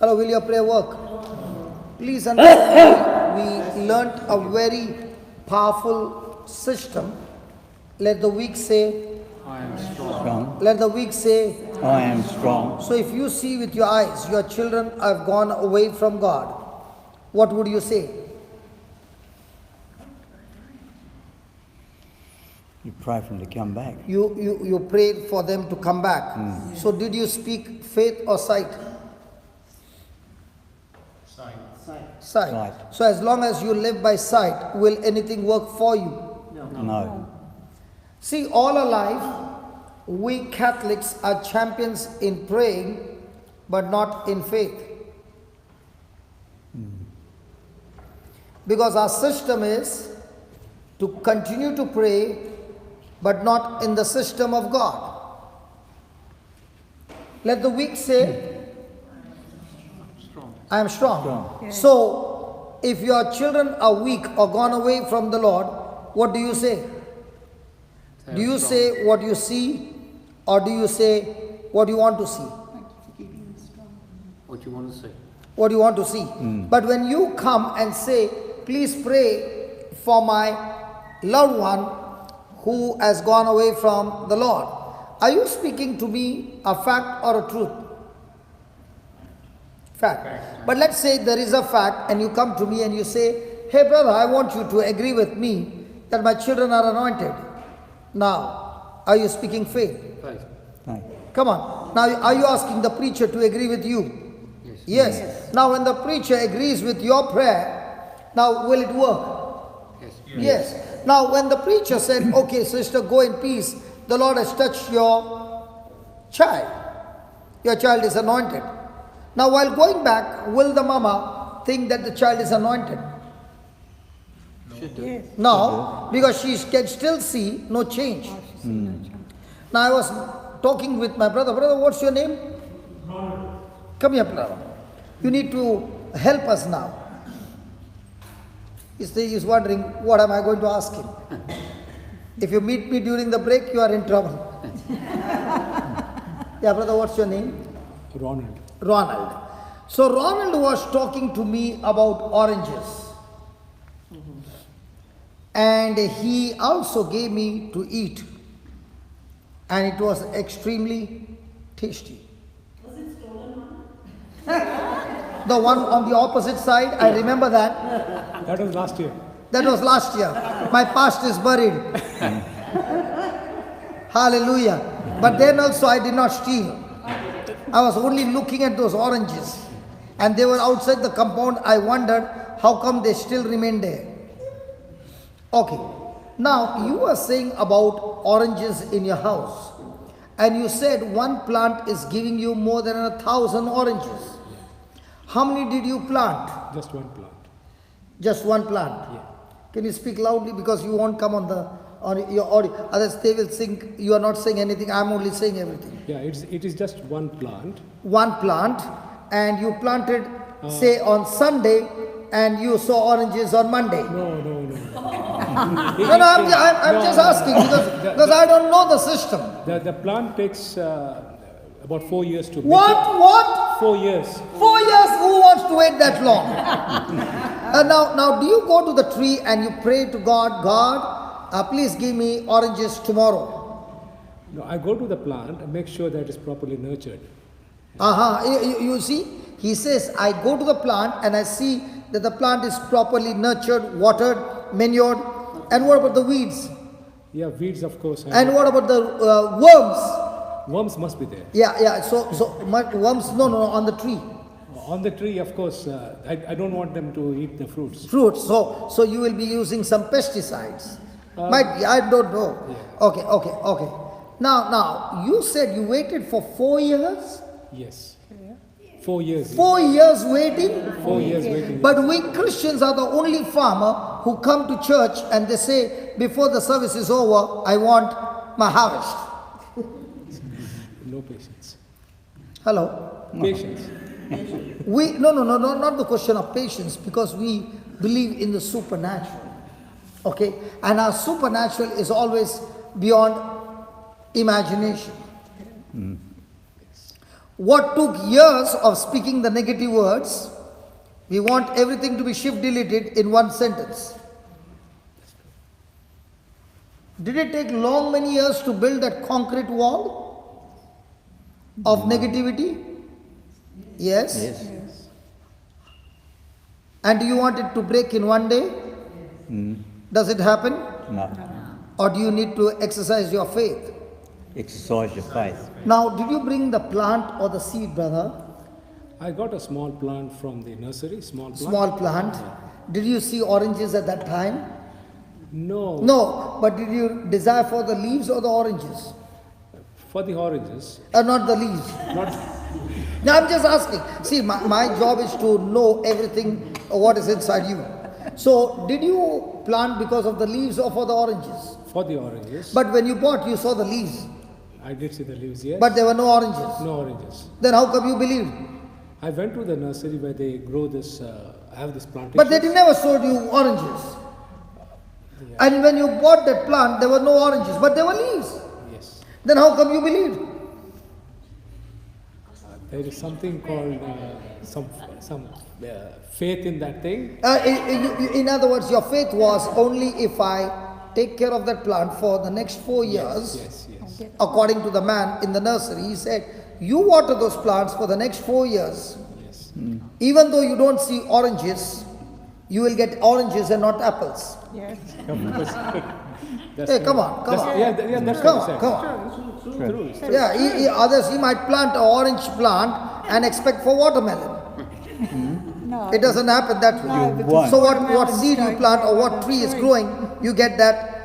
Hello, will your prayer work? Please understand, we learnt a very powerful system. Let the weak say, I am strong. let the weak say, I am strong. So if you see with your eyes, your children have gone away from God, what would you say? You pray for them to come back. You prayed for them to come back. So did you speak faith or sight? Sight. Sight. So as long as you live by sight, will anything work for you? No. See, all our life, we Catholics are champions in praying, but not in faith. Because our system is to continue to pray, but not in the system of God. Let the weak say, I am strong. So, if your children are weak or gone away from the Lord, what do you say? Do you say what you see, or do you say what you want to see? What you want to say? What you want to see. But when you come and say, please pray for my loved one who has gone away from the Lord, are you speaking to me a fact or a truth? Fact. But let's say there is a fact and you come to me and you say, hey brother, I want you to agree with me that my children are anointed. Now, are you speaking faith? Faith. No. Come on. Now, are you asking the preacher to agree with you? Yes. Now, when the preacher agrees with your prayer, now will it work? Yes. Now, when the preacher said, okay, sister, go in peace, the Lord has touched your child. Your child is anointed. Now, while going back, will the mama think that the child is anointed? No, because she can still see no change. Now, I was talking with my brother. Brother, what's your name? Come here, brother. You need to help us now. He's wondering, what am I going to ask him? If you meet me during the break, you are in trouble. Yeah, brother, what's your name? Ronald. So Ronald was talking to me about oranges. And he also gave me to eat. And it was extremely tasty. Was it stolen? The one on the opposite side, I remember that. That was last year. That was last year. My past is buried. Hallelujah. But then also I did not steal. I was only looking at those oranges. And they were outside the compound. I wondered how come they still remain there. Okay. Now you are saying about oranges in your house. And you said one plant is giving you more than 1,000 oranges. How many did you plant? Just one plant. Just one plant? Yeah. Can you speak loudly because you won't come on your audio. Others they will think you are not saying anything. I'm only saying everything. Yeah, it is just one plant. One plant, and you planted say on Sunday, and you saw oranges on Monday. No. No, I'm just asking because I don't know the system. The plant takes about 4 years to What? 4 years. 4 years? Who wants to wait that long? Now, do you go to the tree and you pray to God, please give me oranges tomorrow? No, I go to the plant and make sure that it's properly nurtured. You see, he says, I go to the plant and I see that the plant is properly nurtured, watered, manured. And what about the weeds? Yeah, weeds of course. And what about the worms? Worms must be there. Yeah. So worms, no, on the tree. On the tree, of course, I don't want them to eat the fruits. Fruits. So you will be using some pesticides. Might be, I don't know. Yeah. Okay. Now, you said you waited for 4 years? Yes. 4 years. 4 years waiting? 4 years waiting. But we Christians are the only farmer who come to church and they say, before the service is over, I want my harvest. No patience. Hello? Patience. No, not the question of patience, because we believe in the supernatural. Okay? And our supernatural is always beyond imagination. What took years of speaking the negative words, we want everything to be shift deleted in one sentence. Did it take many years to build that concrete wall of negativity? Yes. Yes. And do you want it to break in one day? Does it happen? No. Or do you need to exercise your faith? Exercise your faith. Now, did you bring the plant or the seed, brother? I got a small plant from the nursery, small plant. Small plant. Did you see oranges at that time? No. No, but did you desire for the leaves or the oranges? For the oranges. Not the leaves. Not. Now I'm just asking. See, my job is to know everything, what is inside you. So, did you plant because of the leaves or for the oranges? For the oranges. But when you bought, you saw the leaves. I did see the leaves, yes. But there were no oranges. No oranges. Then how come you believed? I went to the nursery where they grow this, have this plantation. But they never showed you oranges. Yeah. And when you bought that plant, there were no oranges, but there were leaves. Yes. Then how come you believed? There is something called some faith in that thing. In other words, your faith was only if I take care of that plant for the next 4 years. Yes, yes. According to the man in the nursery, he said, you water those plants for the next 4 years. Yes. Even though you don't see oranges, you will get oranges and not apples. Yes. Hey, come on, come on. Yeah, that's Come what he on, said. come on. True. Yeah, others, he might plant an orange plant and expect for watermelon. No. It doesn't happen that way. No, because So what watermelon seed you strike plant or what tree is growing, you get that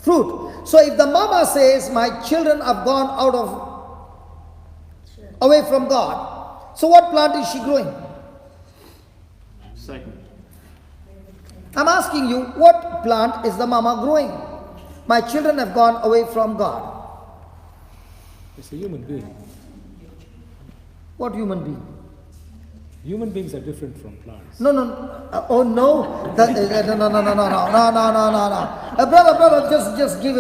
fruit. So if the mama says, my children have gone away from God, so what plant is she growing? Second. I'm asking you, what plant is the mama growing? My children have gone away from God. It's a human being. What human being? Human beings are different from plants. No. Oh no. No. Brother, just give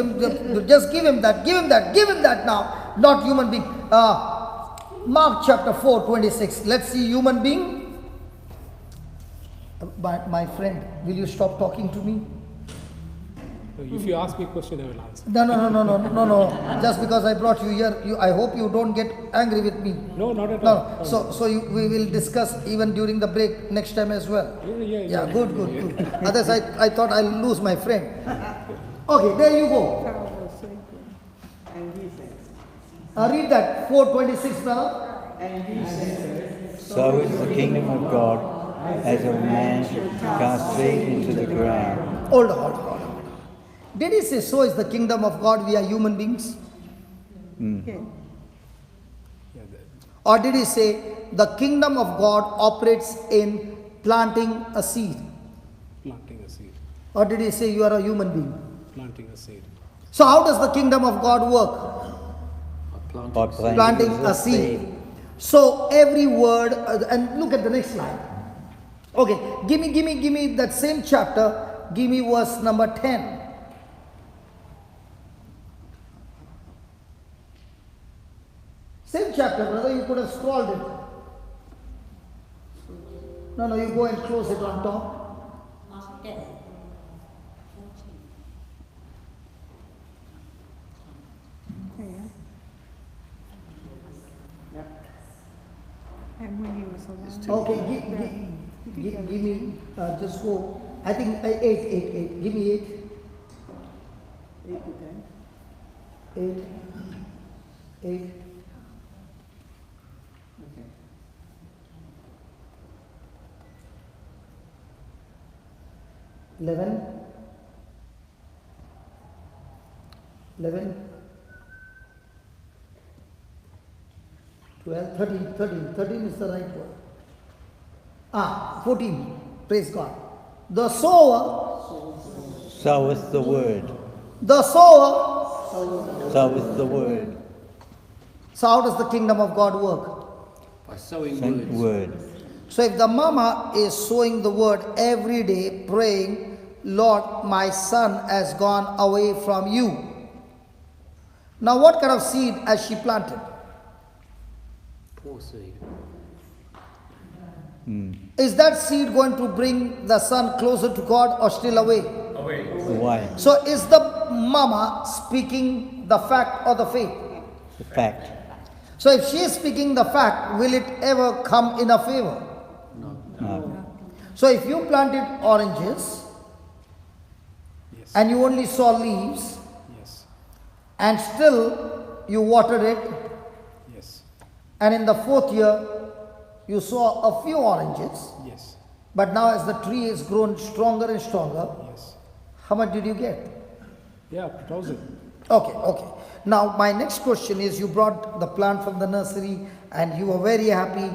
him that now. Not human being. Mark chapter 4:26. Let's see human being. My friend, will you stop talking to me? If you ask me a question, I will answer. No. Just because I brought you here, I hope you don't get angry with me. No, not at No. all. So we will discuss even during the break next time as well. Yeah. Good. Otherwise, I thought I'll lose my friend. Okay, there you go. Read that 4:26, brother. So is the kingdom of God as a man cast seed into the ground. Hold on. Did he say, so is the kingdom of God, we are human beings? Yeah. Or did he say, the kingdom of God operates in planting a seed? Planting a seed. Or did he say, you are a human being? Planting a seed. So how does the kingdom of God work? By Planting a seed. So every word, and look at the next slide. Okay, give me that same chapter, give me verse number 10. Same chapter, brother, you could have scrolled it. No, you go and close it on top. Mark 10. 14. And when he was alive. Okay, give me, just go, I think 8, give me 8. 8. 11, 12, 13 is the right word. 14, praise God. The sower, Soweth the word. the sower. Soweth the word. So how does the kingdom of God work? By sowing Sent words. word. So if the mama is sowing the word every day, praying, Lord, my son has gone away from you. Now what kind of seed has she planted? Poor seed. Is that seed going to bring the son closer to God or still away? Away. So is the mama speaking the fact or the faith? The fact. So if she is speaking the fact, will it ever come in a favor? No. So if you planted oranges Yes. and you only saw leaves Yes. and still you watered it, Yes. and in the 4th year you saw a few oranges, Yes. but now as the tree is grown stronger and stronger, Yes. how much did you get? Yeah, 1,000. Okay. Now my next question is, you brought the plant from the nursery and you were very happy,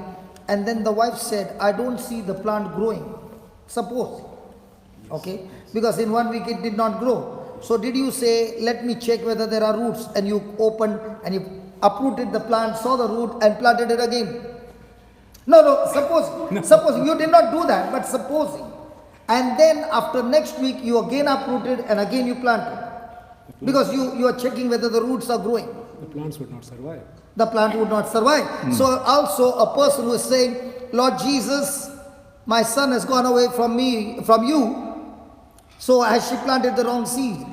and then the wife said, I don't see the plant growing. Suppose. Okay? Because in 1 week it did not grow. So did you say, let me check whether there are roots, and you opened and you uprooted the plant, saw the root and planted it again? No, supposing you did not do that, but supposing. And then after next week you again uprooted and again you planted. Because you are checking whether the roots are growing. The plants would not survive. The plant would not survive. So also a person who is saying, Lord Jesus, my son has gone away from you. So has she planted the wrong seed?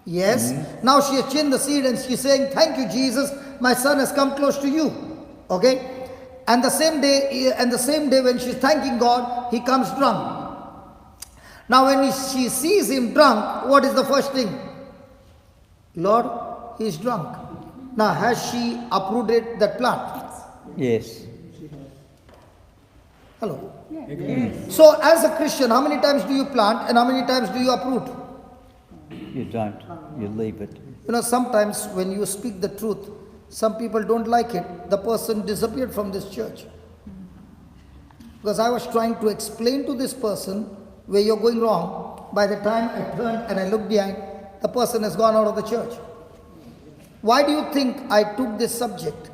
Yes. Now she has changed the seed and she's saying, thank you Jesus, my son has come close to you. Okay? And the same day when she's thanking God, he comes drunk. Now when she sees him drunk, what is the first thing? Lord, he is drunk. Now has she uprooted that plant? Yes. Hello? Yes. So as a Christian, how many times do you plant and how many times do you uproot? You don't. You leave it. You know, sometimes when you speak the truth, some people don't like it. The person disappeared from this church. Because I was trying to explain to this person where you're going wrong. By the time I turned and I looked behind, the person has gone out of the church. Why do you think I took this subject?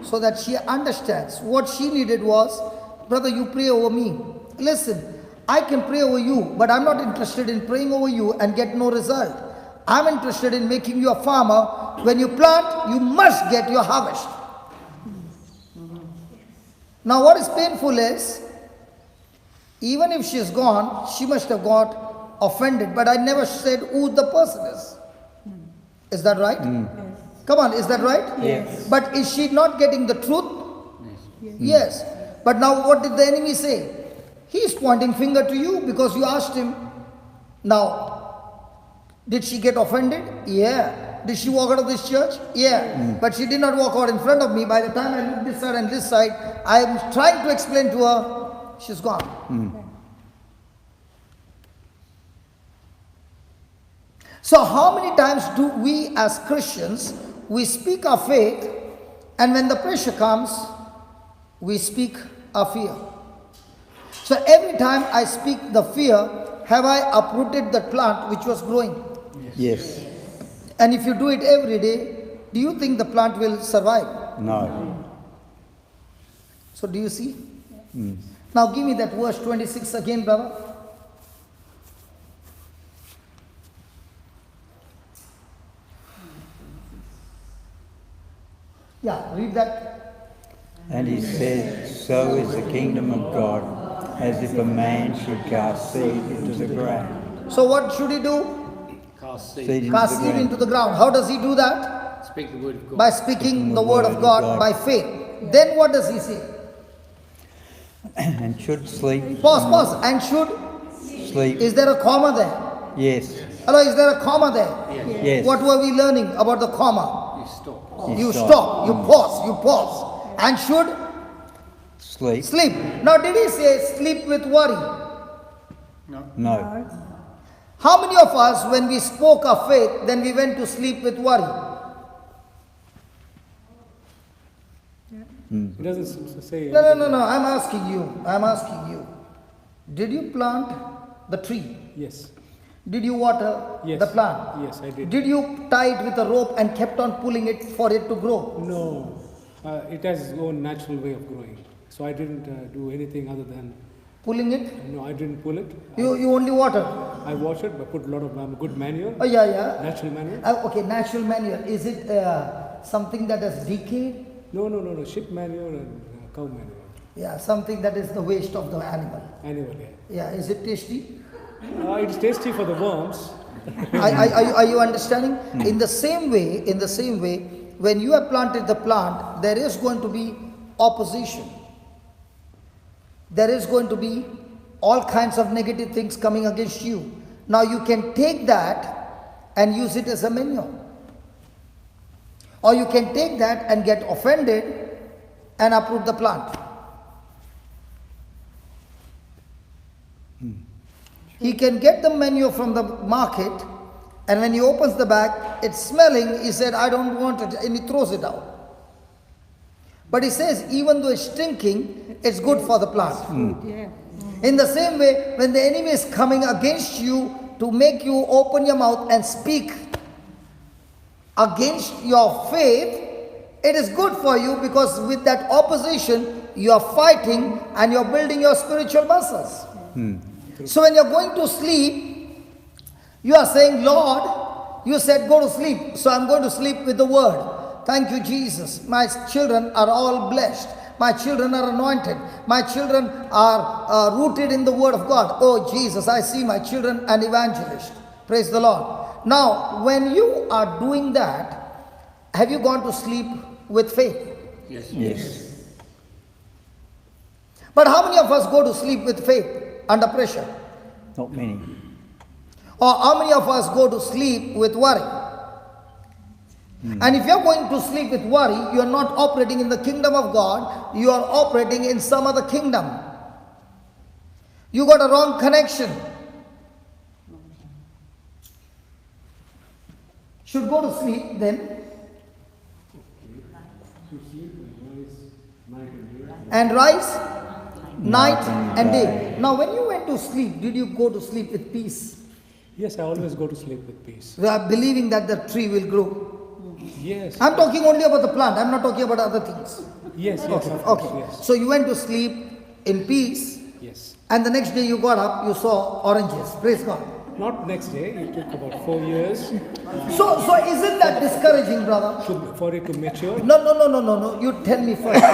So that she understands. What she needed was, brother, you pray over me. Listen, I can pray over you, but I'm not interested in praying over you and get no result. I'm interested in making you a farmer. When you plant, you must get your harvest. Now what is painful is, even if she's gone, she must have got offended, but I never said who the person is. Is that right? Come on, is that right? Yes. But is she not getting the truth? Yes. But now what did the enemy say? He is pointing finger to you because you asked him. Now, did she get offended? Yeah. Did she walk out of this church? Yeah. But she did not walk out in front of me. By the time I looked this side and this side, I am trying to explain to her, she's gone. So how many times do we as Christians, we speak our faith, and when the pressure comes, we speak our fear. So every time I speak the fear, have I uprooted the plant which was growing? Yes. And if you do it every day, do you think the plant will survive? No. So do you see? Now give me that verse 26 again, brother. Yeah, read that. And he said, so is the kingdom of God, as if a man should cast seed into the ground. So what should he do? Cast seed. Seed into Cast the seed ground. into the ground. How does he do that? Speak the word of God. By speaking the word of God by faith. Then what does he say? And should sleep. Pause. And should. Sleep. Is there a comma there? Yes. Hello, is there a comma there? Yes. What were we learning about the comma? You stop. You stop, you pause. And should Sleep. sleep. Now did he say sleep with worry? No. How many of us, when we spoke of faith, then we went to sleep with worry? It doesn't say. No. I'm asking you. Did you plant the tree? Yes. Did you water Yes. the plant? Yes, I did. Did you tie it with a rope and kept on pulling it for it to grow? No. It has its own natural way of growing. So I didn't do anything other than. Pulling it? No, I didn't pull it. You only water? I wash it, but put a lot of good manure. Oh yeah. Natural manure. Okay, natural manure. Is it something that has decayed? No. Ship manure and Cow manure. Yeah, something that is the waste of the animal. Animal, yeah. Yeah, is it tasty? It's tasty for the worms. Are you understanding? In the same way, when you have planted the plant, there is going to be opposition. There is going to be all kinds of negative things coming against you. Now you can take that and use it as a manure. Or you can take that and get offended and uproot the plant. He can get the manure from the market, and when he opens the bag, it's smelling. He said, I don't want it, and he throws it out. But he says, even though it's stinking, it's good for the plant. Yeah. In the same way, when the enemy is coming against you to make you open your mouth and speak against your faith, it is good for you, because with that opposition, you are fighting and you are building your spiritual muscles. So when you are going to sleep, you are saying, Lord, you said go to sleep, so I'm going to sleep with the word. Thank you, Jesus. My children are all blessed. My children are anointed. My children are rooted in the word of God. Oh, Jesus, I see my children an evangelist. Praise the Lord. Now, when you are doing that, have you gone to sleep with faith? Yes. But how many of us go to sleep with faith under pressure? Not many. Or how many of us go to sleep with worry? And if you are going to sleep with worry, you are not operating in the kingdom of God, you are operating in some other kingdom. You got a wrong connection. Should go to sleep then. And rise night and day. Now when you went to sleep, did you go to sleep with peace? Yes, I always go to sleep with peace. We are believing that the tree will grow. Yes. I'm talking only about the plant, I'm not talking about other things. Yes, yes. Okay, of course, okay. Yes. So you went to sleep in peace, Yes. and the next day you got up, you saw oranges. Praise God. Not next day, it took about 4 years So isn't that discouraging, brother? for it to mature. No. You tell me first.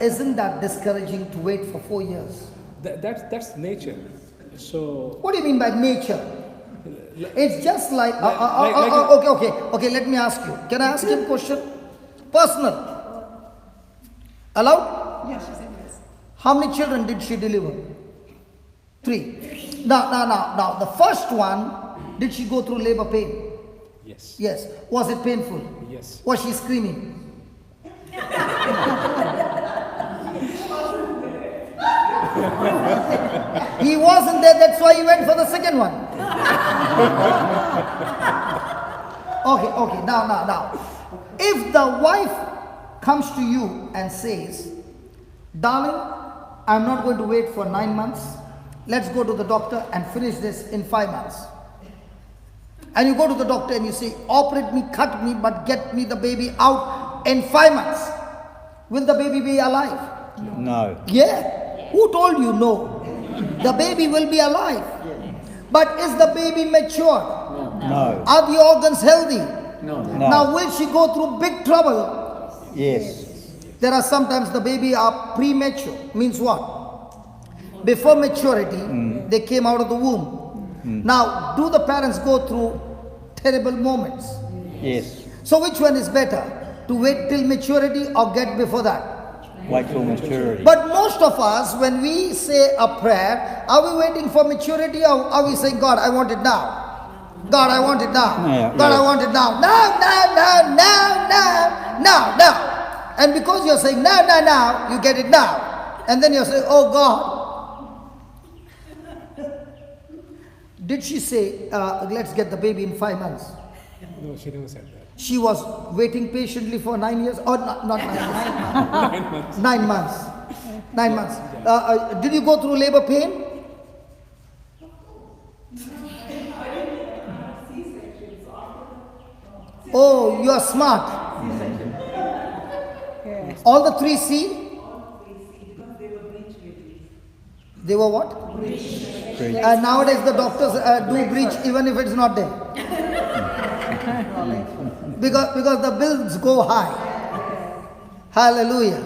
Isn't that discouraging to wait for 4 years? That's nature. So, What do you mean by nature? It's just like, okay, let me ask you. Can I ask you a question? Personal. Allowed? Yes, she said yes. How many children did she deliver? 3. Now, the first one, did she go through labor pain? yes. Yes. Was it painful? Yes. Was she screaming? He wasn't there, that's why he went for the second one. Okay, now. If the wife comes to you and says, darling, I'm not going to wait for 9 months. Let's go to the doctor and finish this in 5 months. And you go to the doctor and you say, operate me, cut me, but get me the baby out in 5 months. Will the baby be alive? No. Yeah. Who told you no? The baby will be alive. But is the baby matured? No. Are the organs healthy? No. Now will she go through big trouble? Yes. There are sometimes the baby are premature. Means what? Before maturity, they came out of the womb. Now, do the parents go through terrible moments? Yes. So which one is better? To wait till maturity or get before that? Wait till maturity. But most of us, when we say a prayer, are we waiting for maturity, or are we saying, God, I want it now? God, I want it now. Yeah, God, yeah. I want it now. Now. And because you're saying now, you get it now. And then you're saying, oh God. Did she say, let's get the baby in 5 months? No, she never said that. She was waiting patiently for 9 years, or not 9 years. 9 months. 9 months. Did you go through labor pain? Oh, you are smart. All the 3C? They were what? Breach. And nowadays the doctors do breach even if it's not there. Because the bills go high. Hallelujah.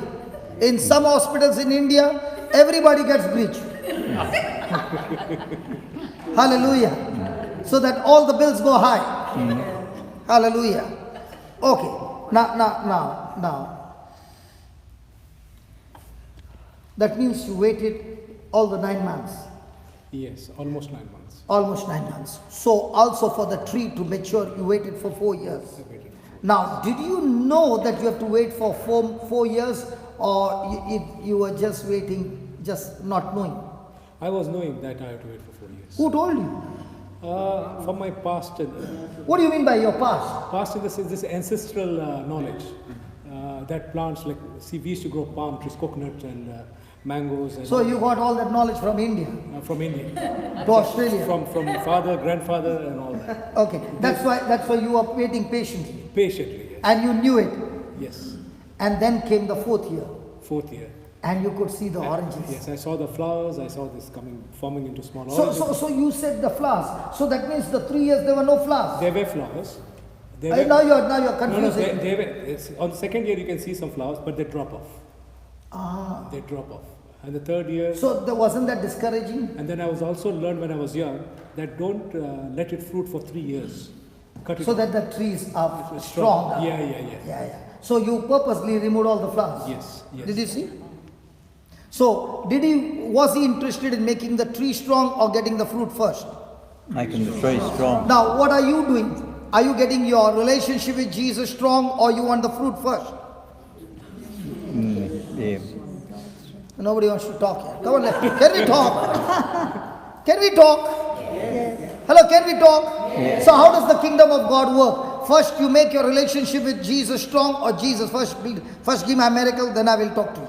In some hospitals in India, everybody gets breech. Hallelujah. So that all the bills go high. Hallelujah. Okay. Now. That means you waited all the 9 months. Yes, almost 9 months. Almost 9 months. So also for the tree to mature, you waited for 4 years. Now, did you know that you have to wait for 4 years, or you were just waiting, just not knowing? I was knowing that I had to wait for 4 years. Who told you? From my past, What do you mean by your past? past in this ancestral knowledge. That plants, like, see, we used to grow palm trees, coconuts and mangoes. And So you got all that knowledge from India from India. to Australia. From father, grandfather and all that. Okay, that's why you were waiting patiently, Patiently, yes. and you knew it. Yes. And then came the 4th year, 4th year. and you could see the oranges. Yes, I saw the flowers, I saw this forming into small oranges. So you said the flowers. So that means the 3 years there were no flowers. There were flowers. Now you're No, confusing. on the second year you can see some flowers, but they drop off. They drop off. And the 3rd year, So wasn't that discouraging? and then I was also learned when I was young that don't let it fruit for 3 years. Cut it So off. that the trees are strong. Yeah. So you purposely removed all the flowers. Yes. Did you see? So was he interested in making the tree strong or getting the fruit first? Making the tree strong. Now what are you doing? Are you getting your relationship with Jesus strong, or you want the fruit first? Yeah. Nobody wants to talk here. Come on, can we talk? Can we talk? Hello, can we talk? Yes. So how does the kingdom of God work? First you make your relationship with Jesus strong, or Jesus first give me a miracle, then I will talk to you.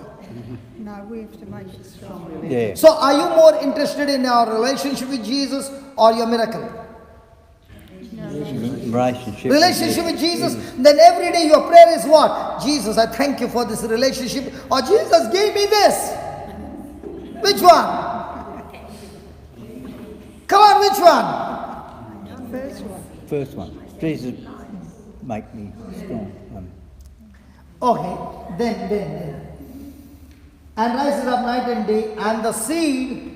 No, we have to make it strong. Yeah. So are you more interested in your relationship with Jesus or your miracle? Relationship with Jesus, then every day your prayer is what? Jesus, I thank you for this relationship, or Jesus gave me this. Which one? Come on, which one? First one. First one. Jesus make me strong. Okay, then. And rises up night and day, and the seed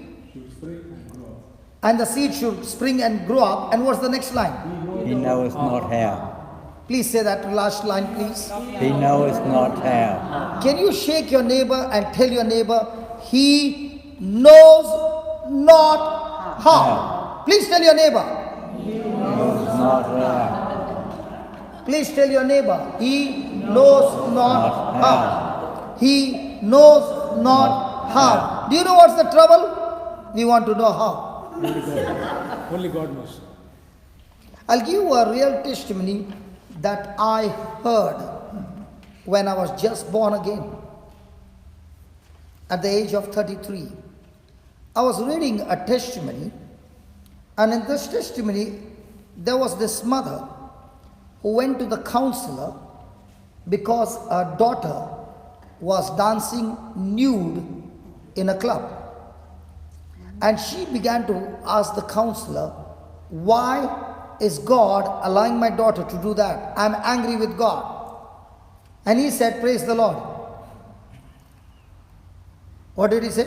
should spring and grow up. And what's the next line? He knoweth not how. Please say that last line, please. He knoweth not how. Can you shake your neighbor and tell your neighbor, he knows not how? Please tell your neighbor. Knows not how. Please tell your neighbor, he knows not how. He knows not how. Do you know what's the trouble? We want to know how. Only God knows. I'll give you a real testimony that I heard when I was just born again at the age of 33. I was reading a testimony, and in this testimony there was this mother who went to the counselor because her daughter was dancing nude in a club. And she began to ask the counselor, why is God allowing my daughter to do that? I'm angry with God. And he said, praise the Lord. What did he say?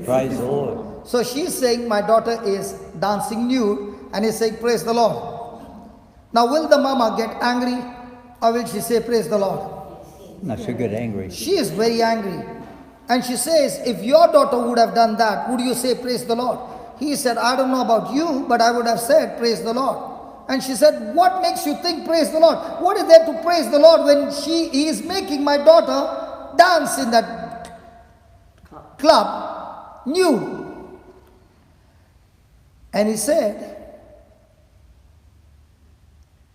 Praise the Lord. So she's saying, my daughter is dancing nude, and he's saying, praise the Lord. Now will the mama get angry, or will she say, praise the Lord? No, she'll get angry. She is very angry. And she says, if your daughter would have done that, would you say, praise the Lord? He said, I don't know about you, but I would have said, praise the Lord. And she said, what makes you think praise the Lord? What is there to praise the Lord when he is making my daughter dance in that club nude? And he said,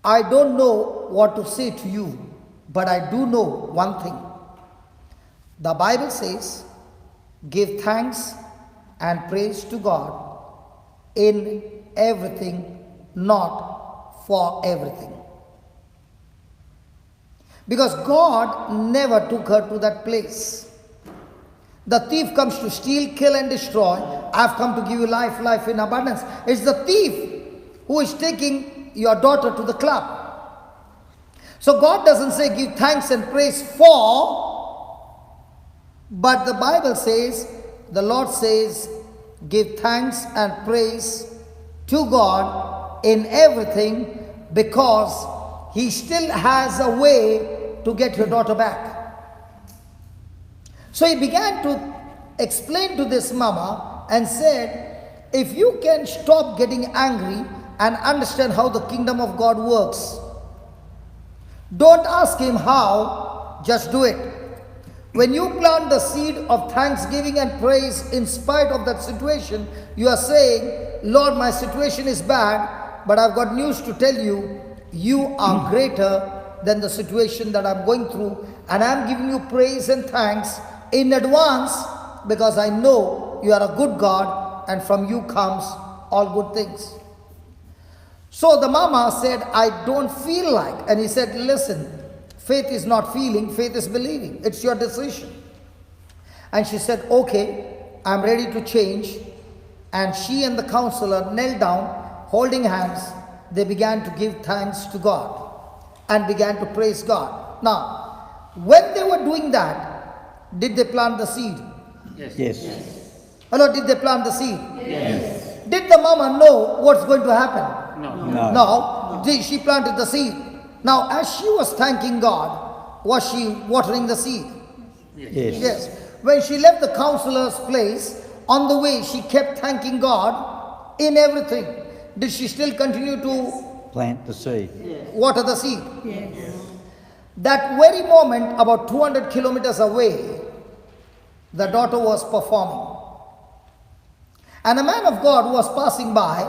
I don't know what to say to you, but I do know one thing. The Bible says, give thanks and praise to God in everything, not for everything. Because God never took her to that place. The thief comes to steal, kill and destroy. I've come to give you life, life in abundance. It's the thief who is taking your daughter to the club. So God doesn't say give thanks and praise for But the Bible says, the Lord says, give thanks and praise to God in everything, because He still has a way to get your daughter back. So he began to explain to this mama and said, if you can stop getting angry and understand how the kingdom of God works, don't ask Him how, just do it. When you plant the seed of thanksgiving and praise in spite of that situation, you are saying, Lord, my situation is bad, but I've got news to tell you. You are greater than the situation that I'm going through, and I'm giving you praise and thanks in advance, because I know you are a good God, and from you comes all good things. So the mama said, I don't feel like, and he said, listen, faith is not feeling, faith is believing. It's your decision. And she said, okay, I'm ready to change. And she and the counselor knelt down, holding hands. They began to give thanks to God and began to praise God. Now, when they were doing that, did they plant the seed? Yes. Hello, did they plant the seed? Yes. Did the mama know what's going to happen? No. No. She planted the seed. Now, as she was thanking God, was she watering the seed? Yes. Yes. When she left the counselor's place, on the way she kept thanking God in everything. Did she still continue to Plant the seed. water the seed? Yes. That very moment, about 200 kilometers away, the daughter was performing. And a man of God was passing by,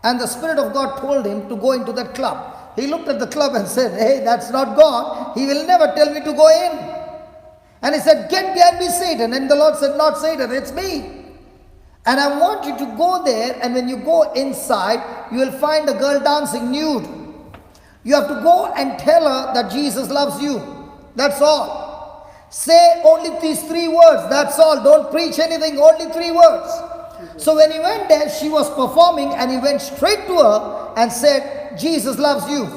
and the Spirit of God told him to go into that club. He looked at the club and said, hey, that's not God. He will never tell me to go in. And he said, get behind me, Satan. And the Lord said, not Satan, it's me. And I want you to go there, and when you go inside, you will find a girl dancing nude. You have to go and tell her that Jesus loves you. That's all. Say only these 3 words, that's all. Don't preach anything, only 3 words. So when he went there, she was performing, and he went straight to her and said, Jesus loves you.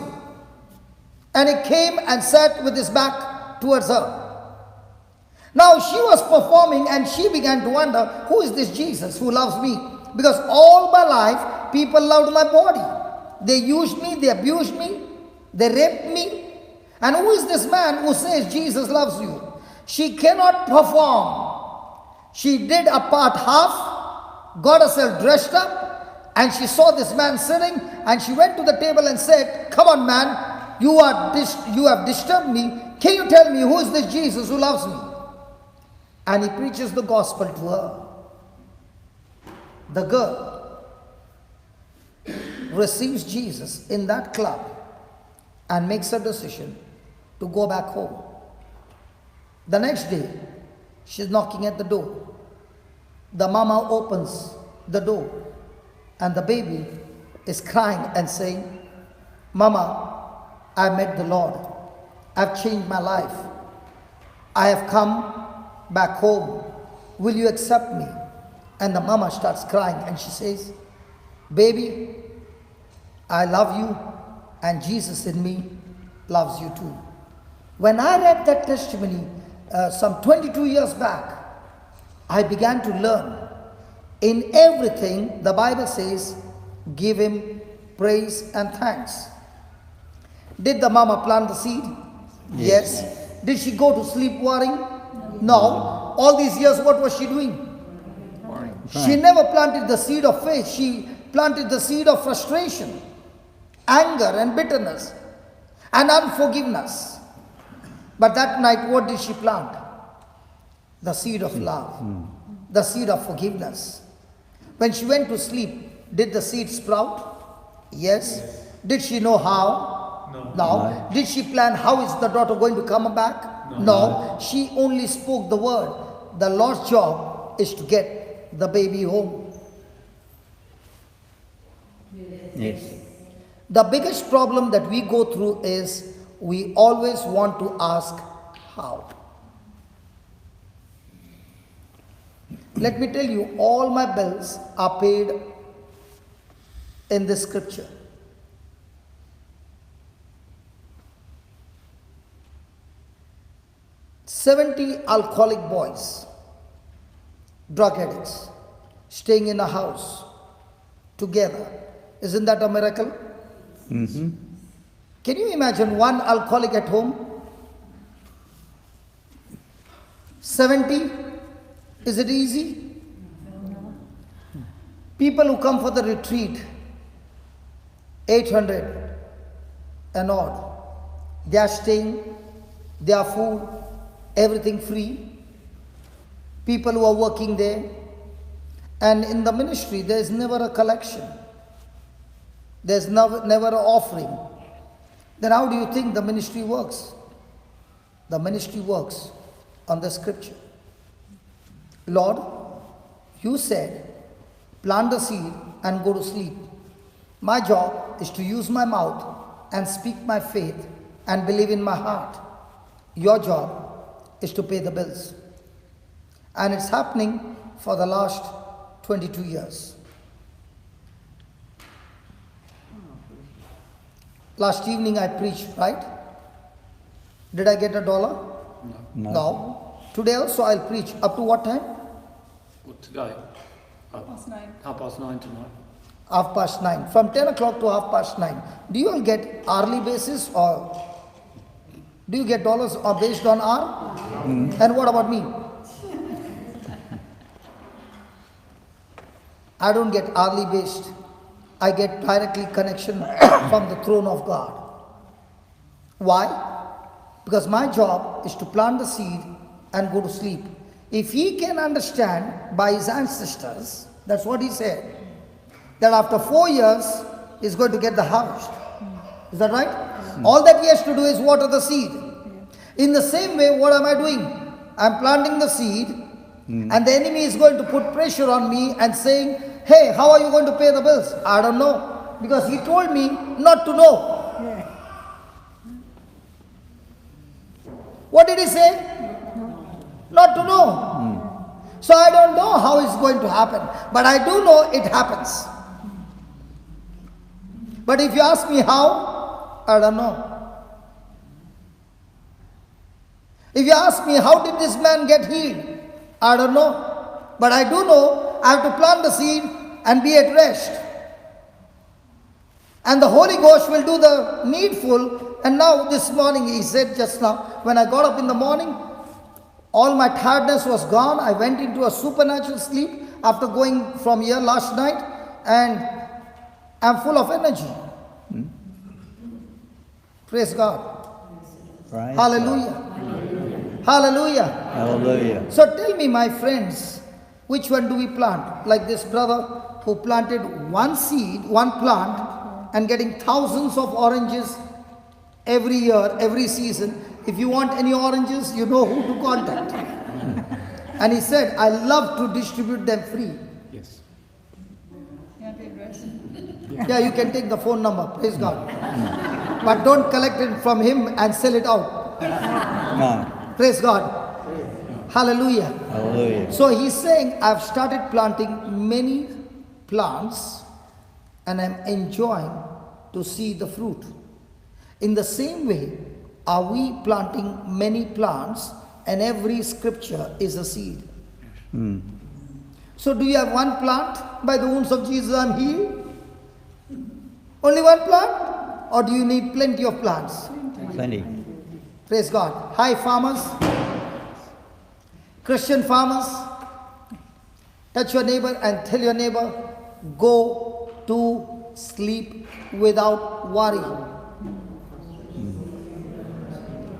And he came and sat with his back towards her. Now she was performing, and she began to wonder, who is this Jesus who loves me? Because all my life, people loved my body. They used me, they abused me, they raped me. And who is this man who says Jesus loves you? She cannot perform. She did a part half, got herself dressed up, and she saw this man sitting, and she went to the table and said, come on man, you have disturbed me. Can you tell me who is this Jesus who loves me? And he preaches the gospel to her. The girl receives Jesus in that club and makes a decision to go back home. The next day, she's knocking at the door. The mama opens the door, and the baby is crying and saying, Mama, I met the Lord. I've changed my life. I have come back home. Will you accept me? And the mama starts crying, and she says, baby, I love you, and Jesus in me loves you too. When I read that testimony some 22 years back, I began to learn. In everything, the Bible says, give Him praise and thanks. Did the mama plant the seed? Yes. Did she go to sleep worrying? No. All these years, what was she doing? She never planted the seed of faith. She planted the seed of frustration, anger and bitterness and unforgiveness. But that night, what did she plant? The seed of love, the seed of forgiveness. When she went to sleep, did the seed sprout? Yes. Did she know how? No. Did she plan how is the daughter going to come back? No. She only spoke the word. The Lord's job is to get the baby home. Yes. The biggest problem that we go through is we always want to ask how. Let me tell you, all my bills are paid in this scripture. 70 alcoholic boys, drug addicts, staying in a house together. Isn't that a miracle? Mm-hmm. Can you imagine one alcoholic at home? 70? Is it easy? People who come for the retreat, 800 and odd. They are staying, their food, everything free. People who are working there. And in the ministry, there is never a collection. There's never an offering. Then how do you think the ministry works? The ministry works on the scripture. Lord, you said, plant the seed and go to sleep. My job is to use my mouth and speak my faith and believe in my heart. Your job is to pay the bills. And it's happening for the last 22 years. Last evening I preached, right? Did I get $1? No. Today also I'll preach. Up to what time? What, today? Past 9. 9:30 tonight. 9:30. From 10 o'clock to 9:30. Do you all get hourly basis or do you get dollars or based on hour? And what about me? I don't get hourly based. I get directly connection from the throne of God. Why? Because my job is to plant the seed and go to sleep. If he can understand by his ancestors, that's what he said, that after 4 years he's going to get the harvest. Is that right? All that he has to do is water the seed. In the same way, what am I doing? I'm planting the seed, and the enemy is going to put pressure on me and saying, hey, how are you going to pay the bills? I don't know. Because he told me not to know. Yeah. What did he say? Not to know. So I don't know how it's going to happen. But I do know it happens. But if you ask me how, I don't know. If you ask me how did this man get healed, I don't know. But I do know I have to plant the seed and be at rest. And the Holy Ghost will do the needful. And now this morning, he said just now, when I got up in the morning, all my tiredness was gone. I went into a supernatural sleep after going from here last night, and I'm full of energy. Praise God. Praise Hallelujah. God. Hallelujah. Hallelujah. So tell me, my friends, which one do we plant? Like this brother who planted one seed, one plant, and getting thousands of oranges every year, every season. If you want any oranges, you know who to contact. And he said, I love to distribute them free. Yes. Yeah, you can take the phone number, praise God. But don't collect it from him and sell it out. No. Praise God. Hallelujah. Hallelujah. So he's saying, I've started planting many plants and I'm enjoying to see the fruit. In the same way, are we planting many plants and every scripture is a seed? So do you have one plant? By the wounds of Jesus I'm healed? Only one plant? Or do you need plenty of plants? Plenty. Praise God. Hi farmers. Christian farmers. Touch your neighbor and tell your neighbor, go to sleep without worry.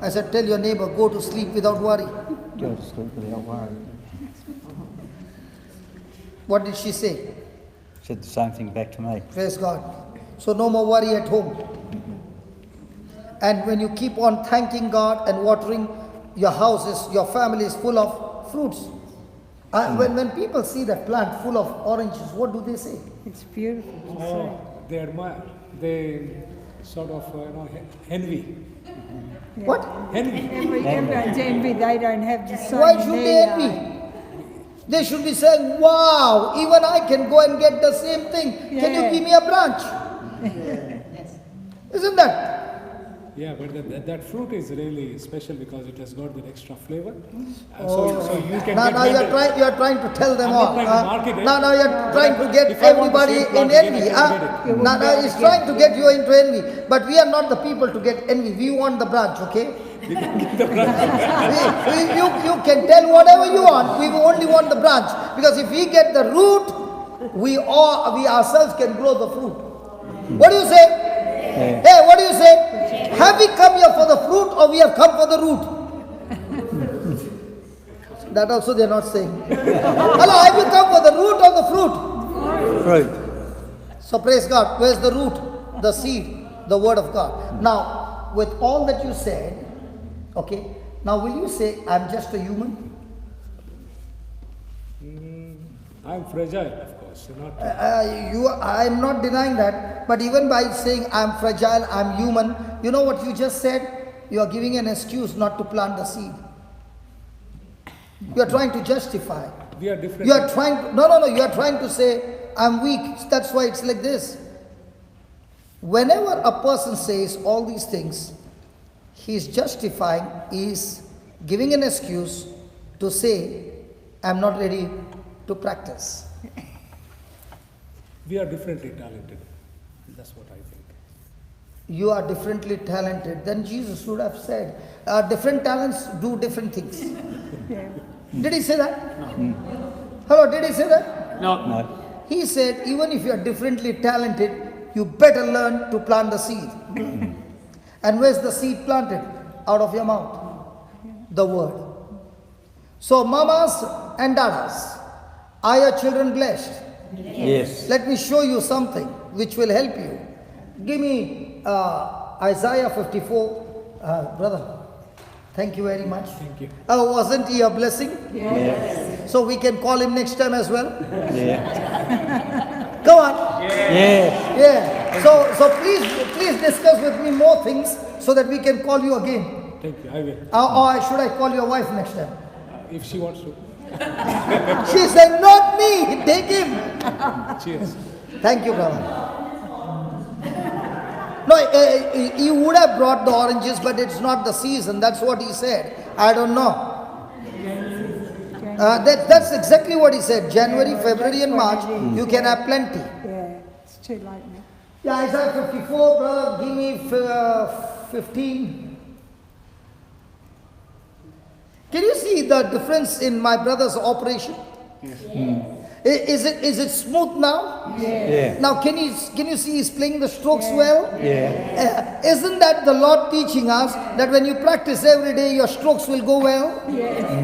I said, tell your neighbor, go to sleep without worry. Go to sleep without worry. What did she say? Said the same thing back to me. Praise God. So no more worry at home. And when you keep on thanking God and watering, your house is, your family is full of fruits. When people see that plant full of oranges, what do they say? It's beautiful to Oh, they admire. They sort of envy. see. Yeah. What? Envy. Everyone's envy. They don't have the sun. Why in should their they yard. envy? They should be saying, wow, even I can go and get the same thing. Can you Yeah. give me a branch? Isn't that? Yeah, but that fruit is really special because it has got that extra flavor. Oh. So you can Now, get now you are trying to tell them I'm all. not trying to market it. Now you are trying to get If I want the everybody same plant in again, envy. I can get it. Now he's trying to get you into envy. But we are not the people to get envy. We want the branch, okay? We can get the branch. You can tell whatever you want. We only want the branch. Because if we get the root, we ourselves can grow the fruit. What do you say? Yeah. Hey, what do you say? Have we come here for the fruit or we have come for the root? That also they are not saying. Hello, have you come for the root or the fruit? Fruit. So praise God. Where's the root? The seed, the word of God. Now, with all that you said, okay, now will you say, I'm just a human? I'm fragile, of course. You're not. I'm not denying that. But even by saying I'm fragile, I'm human, you know what you just said? You are giving an excuse not to plant the seed. You are trying to justify. We are different. You are trying to, no, you are trying to say, I'm weak. That's why it's like this. Whenever a person says all these things, he is justifying, he is giving an excuse to say, I'm not ready to practice. We are differently talented. That's what I think. You are differently talented. Then Jesus would have said, different talents do different things. Yeah. Did he say that? Hello, did he say that? No. No. He said, even if you are differently talented, you better learn to plant the seed. And where's the seed planted? Out of your mouth. The word. So mamas and dadas, are your children blessed? Yes. Let me show you something which will help you. Give me Isaiah 54. Brother, thank you very much. Thank you. Wasn't he a blessing? Yes. So we can call him next time as well. Yeah. Come on. Yes. Yeah. So please discuss with me more things so that we can call you again. Thank you. I will. Or should I call your wife next time? If she wants to. She said, not me, take him. Cheers. Thank you, brother. No, he would have brought the oranges, but it's not the season. That's what he said. I don't know. That's exactly what he said. January, February and March, you can have plenty. Yeah, it's too late now. Yeah, Isaiah 54, brother, give me 15. Can you see the difference in my brother's operation? Is it smooth now? Yeah. Now can you see he's playing the strokes well? Yeah. Isn't that the Lord teaching us that when you practice every day your strokes will go well?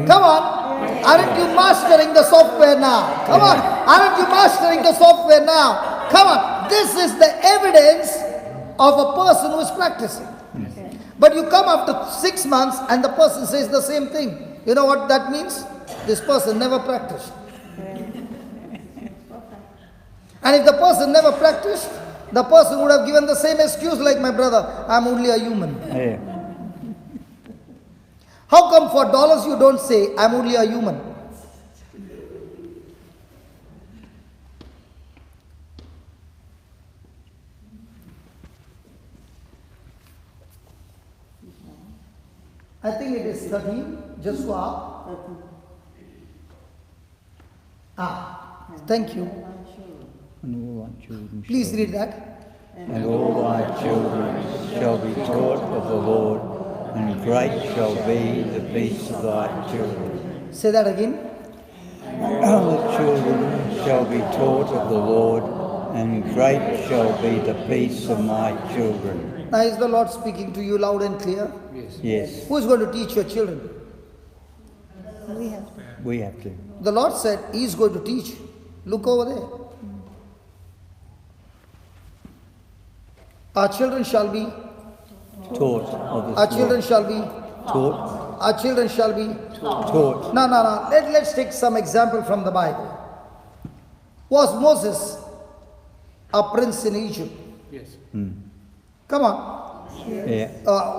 Come on. Aren't you mastering the software now? Come on. Aren't you mastering the software now? Come on. This is the evidence of a person who is practicing. But you come after 6 months and the person says the same thing. You know what that means? This person never practiced. And if the person never practiced, the person would have given the same excuse like my brother, I'm only a human. Yeah. How come for dollars you don't say, I'm only a human? I think it is 13, just go up. Thank you. And all thy children Please shall- read that. And all thy children shall be taught of the Lord, and great shall be the peace of thy children. Say that again. All the children shall be taught of the Lord, and great shall be the peace of my children. Now is the Lord speaking to you loud and clear? Yes, Who is going to teach your children? We have to. we have to. The Lord said He is going to teach. Look over there. Our children shall be, Taught of the our children shall be, Taught. our children shall be. Taught. No. Let's take some example from the Bible. Was Moses a prince in Egypt? Yes. Come on. Yeah.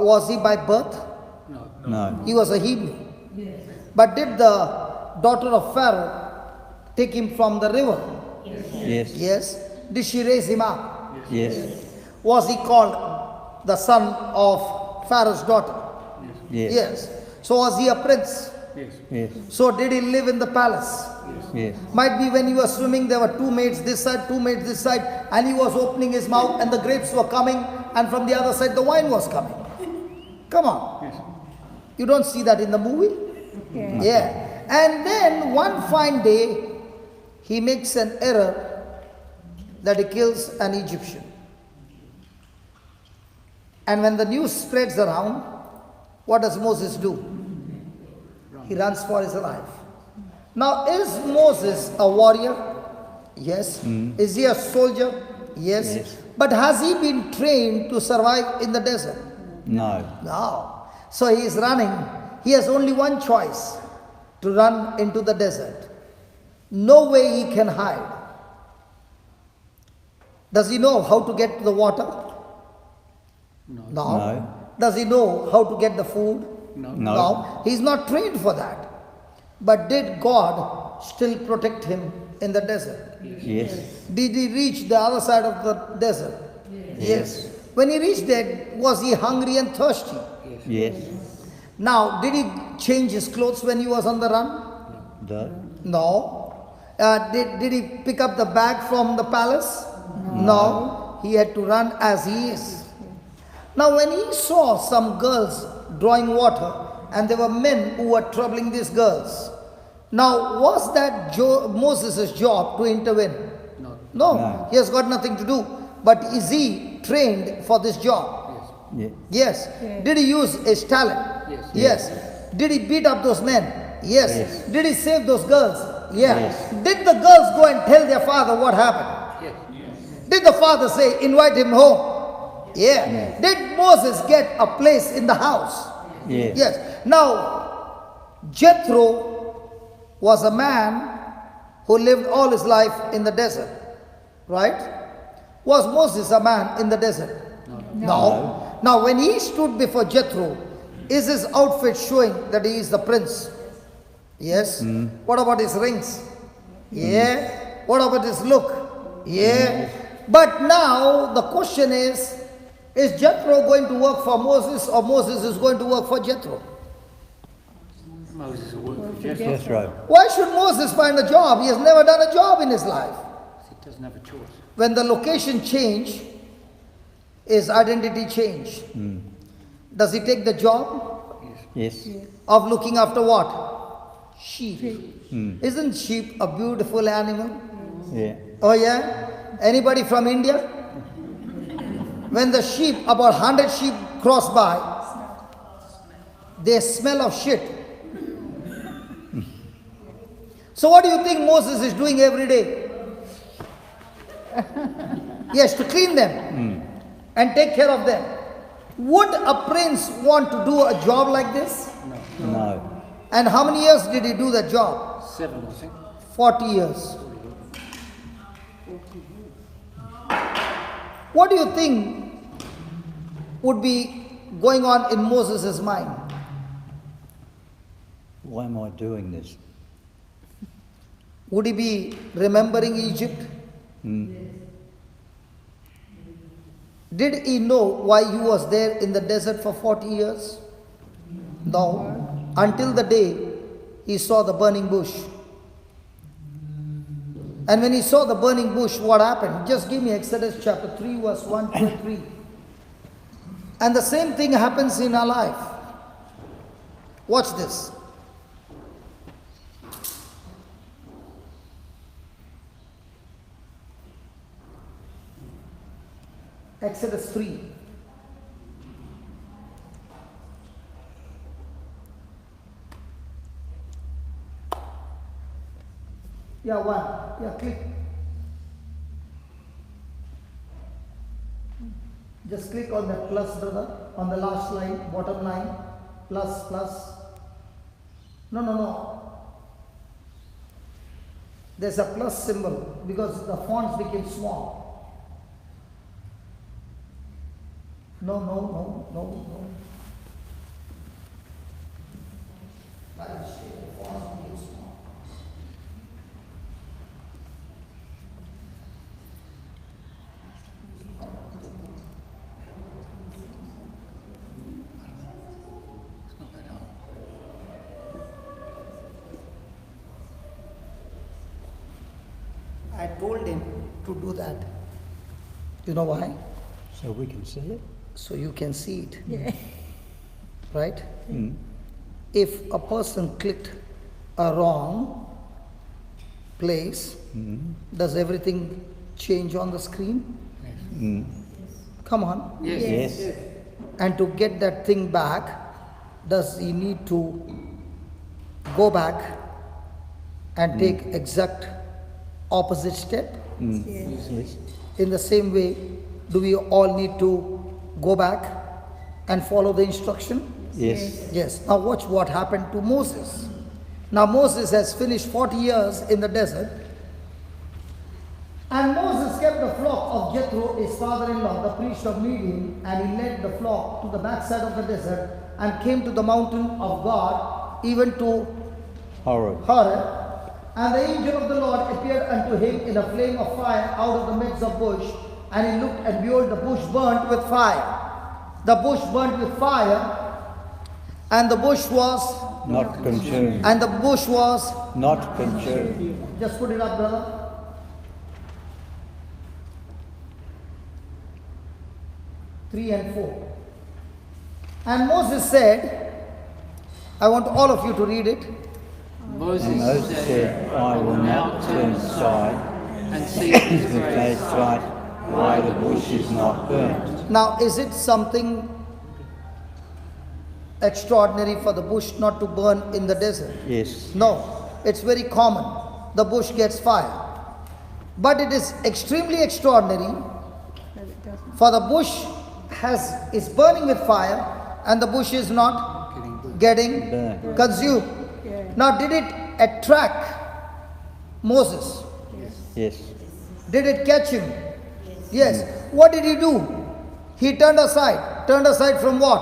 Was he by birth? No. No. He was a Hebrew. But did the daughter of Pharaoh take him from the river? Yes. Yes. Did she raise him up? Yes. Was he called the son of Pharaoh's daughter. Yes. Yes. So was he a prince? Yes. Yes. So did he live in the palace? Yes. Might be when he was swimming, there were two maids this side, two maids this side, and he was opening his mouth and the grapes were coming, and from the other side the wine was coming. Come on. Yes. You don't see that in the movie? Yeah. Yeah. And then one fine day, he makes an error that he kills an Egyptian. And when the news spreads around, what does Moses do? He runs for his life. Now, is Moses a warrior? Yes. Is he a soldier? Yes. Yes. But has he been trained to survive in the desert? No. No. So he is running. He has only one choice: to run into the desert. No way he can hide. Does he know how to get to the water? No. No. Does he know how to get the food? No. No. He's not trained for that. But did God still protect him in the desert? Yes. Did he reach the other side of the desert? Yes. When he reached there, was he hungry and thirsty? Yes. Now, did he change his clothes when he was on the run? No. No. Did he pick up the bag from the palace? No. He had to run as he is. Now, when he saw some girls drawing water, and there were men who were troubling these girls, now was that Moses' job to intervene? No. No, he has got nothing to do. But is he trained for this job? Yes. Yes. Yeah. Did he use his talent? Yes. Yes. Did he beat up those men? Yes. Yes. Did he save those girls? Yeah. Yes. Did the girls go and tell their father what happened? Yes. Did the father say, invite him home? Yeah. Did Moses get a place in the house? Yes. Yes. Now, Jethro was a man who lived all his life in the desert. Right? Was Moses a man in the desert? No. Now, when he stood before Jethro, is his outfit showing that he is the prince? Yes. What about his rings? Yeah. What about his look? Yeah. But now the question is Jethro going to work for Moses, or Moses is going to work for Jethro? Moses will work for Yes. Jethro. That's right. Why should Moses find a job? He has never done a job in his life. He doesn't have a choice. When the location change, his identity change. Does he take the job Yes. of looking after what? Sheep. Isn't sheep a beautiful animal? Yeah. Oh yeah? Anybody from India? When the sheep, about 100 sheep cross by, they smell of shit. So what do you think Moses is doing every day? Yes, to clean them and take care of them. Would a prince want to do a job like this? No. And how many years did he do that job? 7, I think. 40 years. What do you think would be going on in Moses' mind? Why am I doing this? Would he be remembering Egypt? Did he know why he was there in the desert for 40 years? No. Until the day he saw the burning bush. And when he saw the burning bush, what happened? Just give me Exodus chapter 3, verse 1, 2, and 3. And the same thing happens in our life. Watch this. Exodus 3. Yeah, 1. Yeah, click. Just click on that plus, brother, on the last line, bottom line, plus, plus. No. There's a plus symbol because the fonts became small. No. By mistake, the fonts became small. I told him to do that. You know why? So we can see it. So you can see it. Yeah. Right? Mm. If a person clicked a wrong place, does everything change on the screen? Mm. Come on. Yes. And to get that thing back, does he need to go back and take exact opposite step? Yes. In the same way, do we all need to go back and follow the instruction? Yes. Yes. Now watch what happened to Moses. Now Moses has finished 40 years in the desert, and Moses kept the flock of Jethro, his father-in-law, the priest of Midian, and he led the flock to the backside of the desert and came to the mountain of God, even to Horror. Horeb. And the angel of the Lord appeared unto him in a flame of fire out of the midst of bush, and he looked, and behold, the bush burnt with fire. The bush burnt with fire, and the bush was, Not consumed. and the bush was, Not consumed. just put it up, brother. Three and 4. And Moses said, I want all of you to read it. And Moses Moses said, I will not turn aside and see his with face. my sight why the bush is not burnt. Now, is it something extraordinary for the bush not to burn in the desert? Yes. No, it's very common. The bush gets fire. But it is extremely extraordinary But it doesn't. for the bush is burning with fire and the bush is not getting Burnt. consumed. Yeah. Now, did it attract Moses? Yes. Did it catch him? Yes. What did he do? He turned aside. Turned aside from what?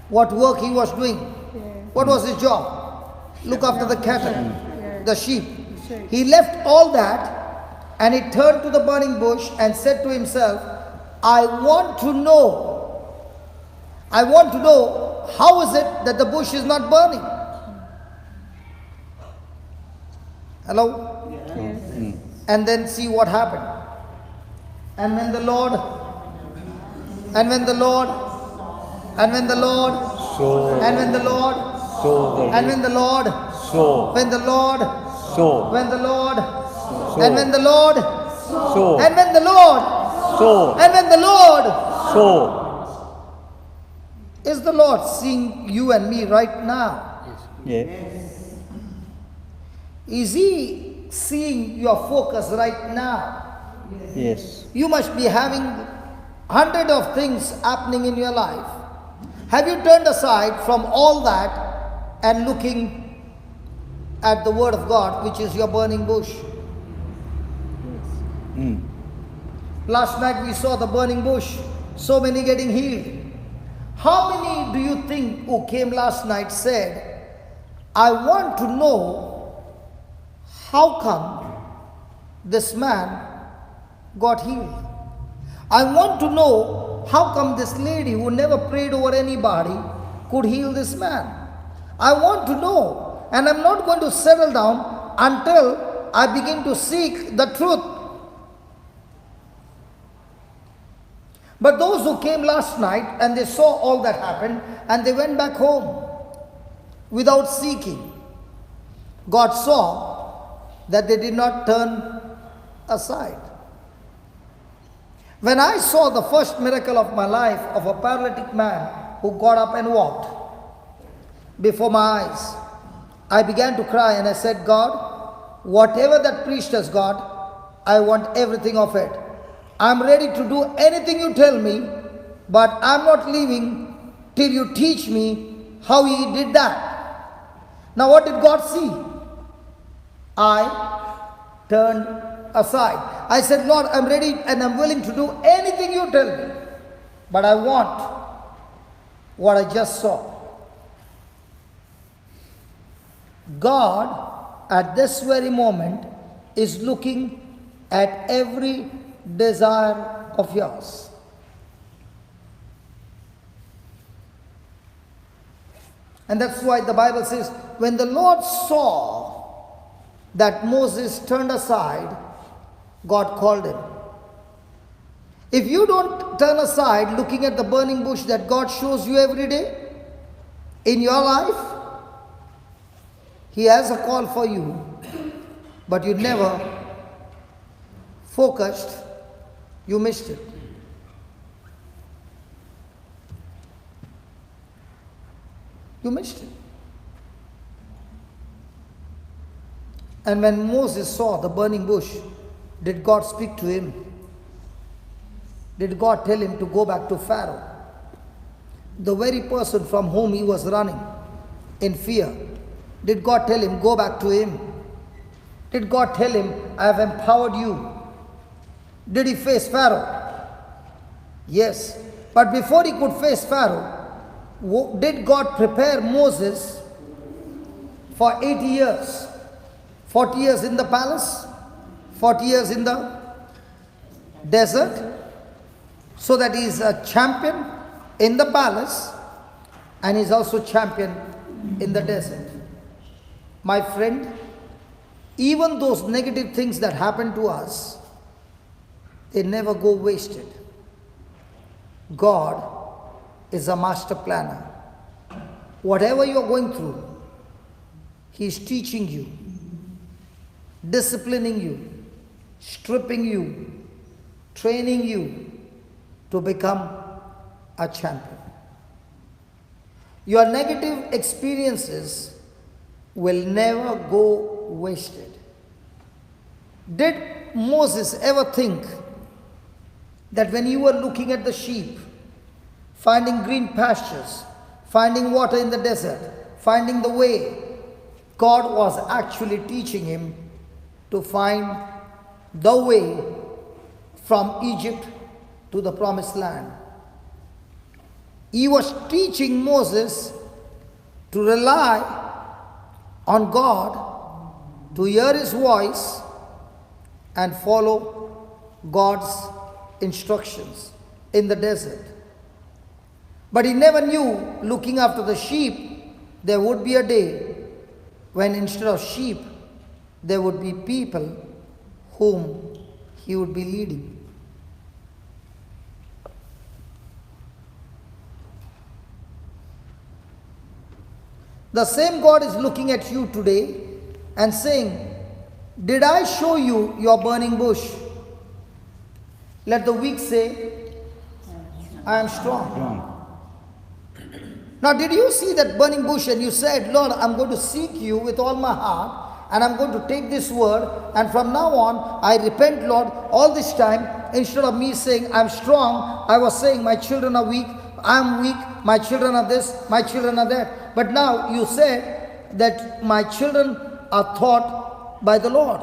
What work he was doing? Yeah. What was his job? Look after the cattle, Yeah. the sheep. sheep. He left all that and he turned to the burning bush and said to himself, I want to know how is it that the bush is not burning? Hello? And then see what happened. And when the Lord So, And when the Lord, so, and when the Lord, so and when the Lord, the, and when the Lord, so, when the Lord, so, when the Lord, so, and when the Lord, so, and when the Lord, so, and when the Lord, so. is the Lord seeing you and me right now? Yes. Is He seeing your focus right now? Yes. You must be having hundred of things happening in your life. Have you turned aside from all that and looking at the Word of God, which is your burning bush? Mm. Last night we saw the burning bush, so many getting healed. How many do you think who came last night said, I want to know how come this man got healed? I want to know how come this lady who never prayed over anybody could heal this man. I want to know, and I'm not going to settle down until I begin to seek the truth. But those who came last night and they saw all that happened and they went back home without seeking, God saw that they did not turn aside. When I saw the first miracle of my life of a paralytic man who got up and walked before my eyes, I began to cry and I said, God, whatever that priest has got, I want everything of it. I'm ready to do anything you tell me, but I'm not leaving till you teach me how he did that. Now what did God see? I turned aside. I said, Lord, I'm ready and I'm willing to do anything you tell me, but I want what I just saw. God, at this very moment, is looking at every desire of yours. And that's why the Bible says, when the Lord saw that Moses turned aside, God called him. If you don't turn aside looking at the burning bush that God shows you every day in your life, He has a call for you, but you never focused, you missed it. You missed it. And when Moses saw the burning bush, did God speak to him? Did God tell him to go back to Pharaoh? The very person from whom he was running in fear. Did God tell him, go back to him? Did God tell him, I have empowered you? Did he face Pharaoh? Yes. But before he could face Pharaoh, did God prepare Moses for 80 years? 40 years in the palace, 40 years in the desert, so that he is a champion in the palace and is also champion in the desert. My friend, even those negative things that happen to us, they never go wasted. God is a master planner. Whatever you are going through, He is teaching you, disciplining you, stripping you, training you to become a champion. Your negative experiences will never go wasted. Did Moses ever think that when you were looking at the sheep, finding green pastures, finding water in the desert, finding the way, God was actually teaching him to find the way from Egypt to the promised land? He was teaching Moses to rely on God, to hear His voice and follow God's instructions in the desert. But he never knew, looking after the sheep, there would be a day when instead of sheep, there would be people whom he would be leading. The same God is looking at you today and saying, did I show you your burning bush? Let the weak say, I am strong. Now, did you see that burning bush and you said, Lord, I'm going to seek you with all my heart and I'm going to take this word and from now on, I repent, Lord. All this time, instead of me saying, I'm strong, I was saying, my children are weak, I'm weak, my children are this, my children are that. But now you said that my children are taught by the Lord.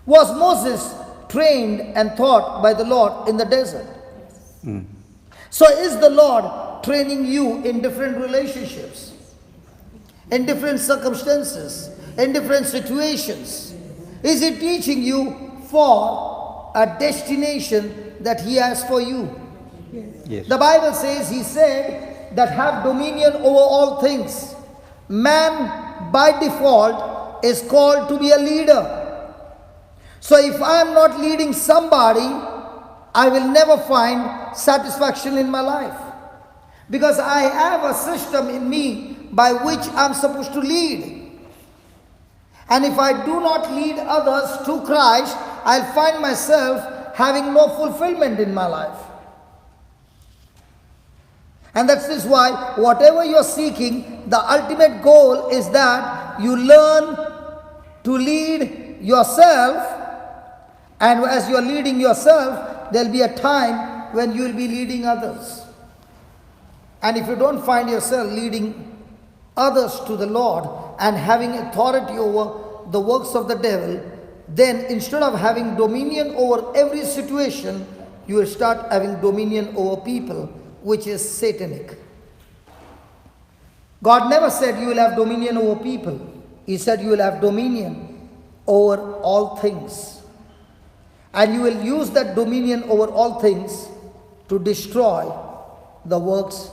Was Moses trained and taught by the Lord in the desert? So is the Lord training you in different relationships, in different circumstances, in different situations? Is He teaching you for a destination that He has for you? Yes. The Bible says, He said, that have dominion over all things. Man by default is called to be a leader. So if I am not leading somebody, I will never find satisfaction in my life. Because I have a system in me by which I am supposed to lead. And if I do not lead others to Christ, I'll find myself having no fulfillment in my life. And that's this why whatever you're seeking, the ultimate goal is that you learn to lead yourself. And as you're leading yourself, there'll be a time when you'll be leading others. And if you don't find yourself leading others to the Lord and having authority over the works of the devil, then instead of having dominion over every situation, you will start having dominion over people, which is satanic. God never said you will have dominion over people. He said you will have dominion over all things. And you will use that dominion over all things to destroy the works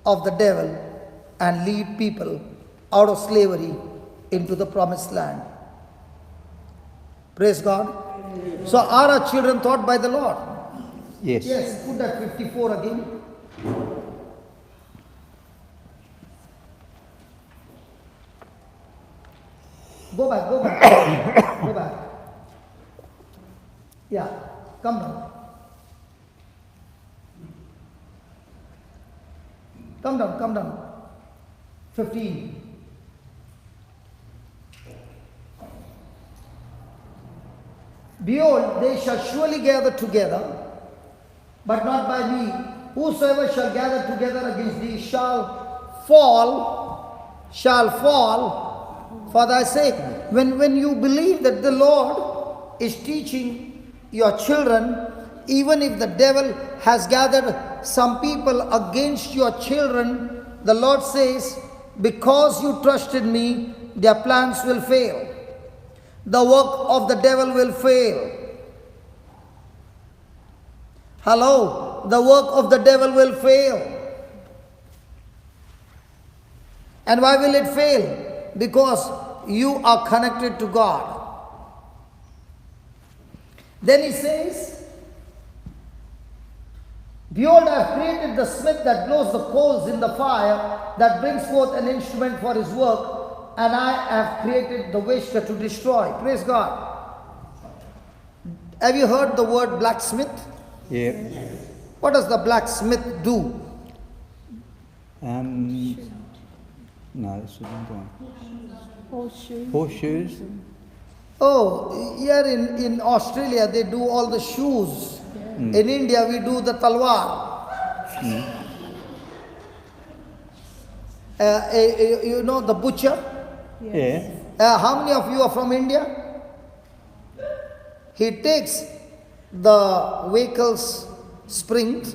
of the devil and lead people out of slavery into the promised land. Praise God. So are our children taught by the Lord? Yes. Yes, put that 54 again. Go back, go back. Go back. Yeah, come down. Come down, come down. 15. Behold, they shall surely gather together, but not by me. Whosoever shall gather together against thee shall fall for thy sake. When you believe that the Lord is teaching your children, even if the devil has gathered some people against your children, the Lord says, because you trusted me, their plans will fail. The work of the devil will fail. Hello? The work of the devil will fail. And why will it fail? Because you are connected to God. Then he says, behold, I have created the smith that blows the coals in the fire, that brings forth an instrument for his work, and I have created the waster to destroy. Praise God. Have you heard the word blacksmith? Yeah. What does the blacksmith do? No, that's the wrong one. Horseshoe. Horseshoes? Oh, here in Australia they do all the shoes. In India we do the talwar. You know the butcher? Yeah. How many of you are from India? He takes the vehicle's springs,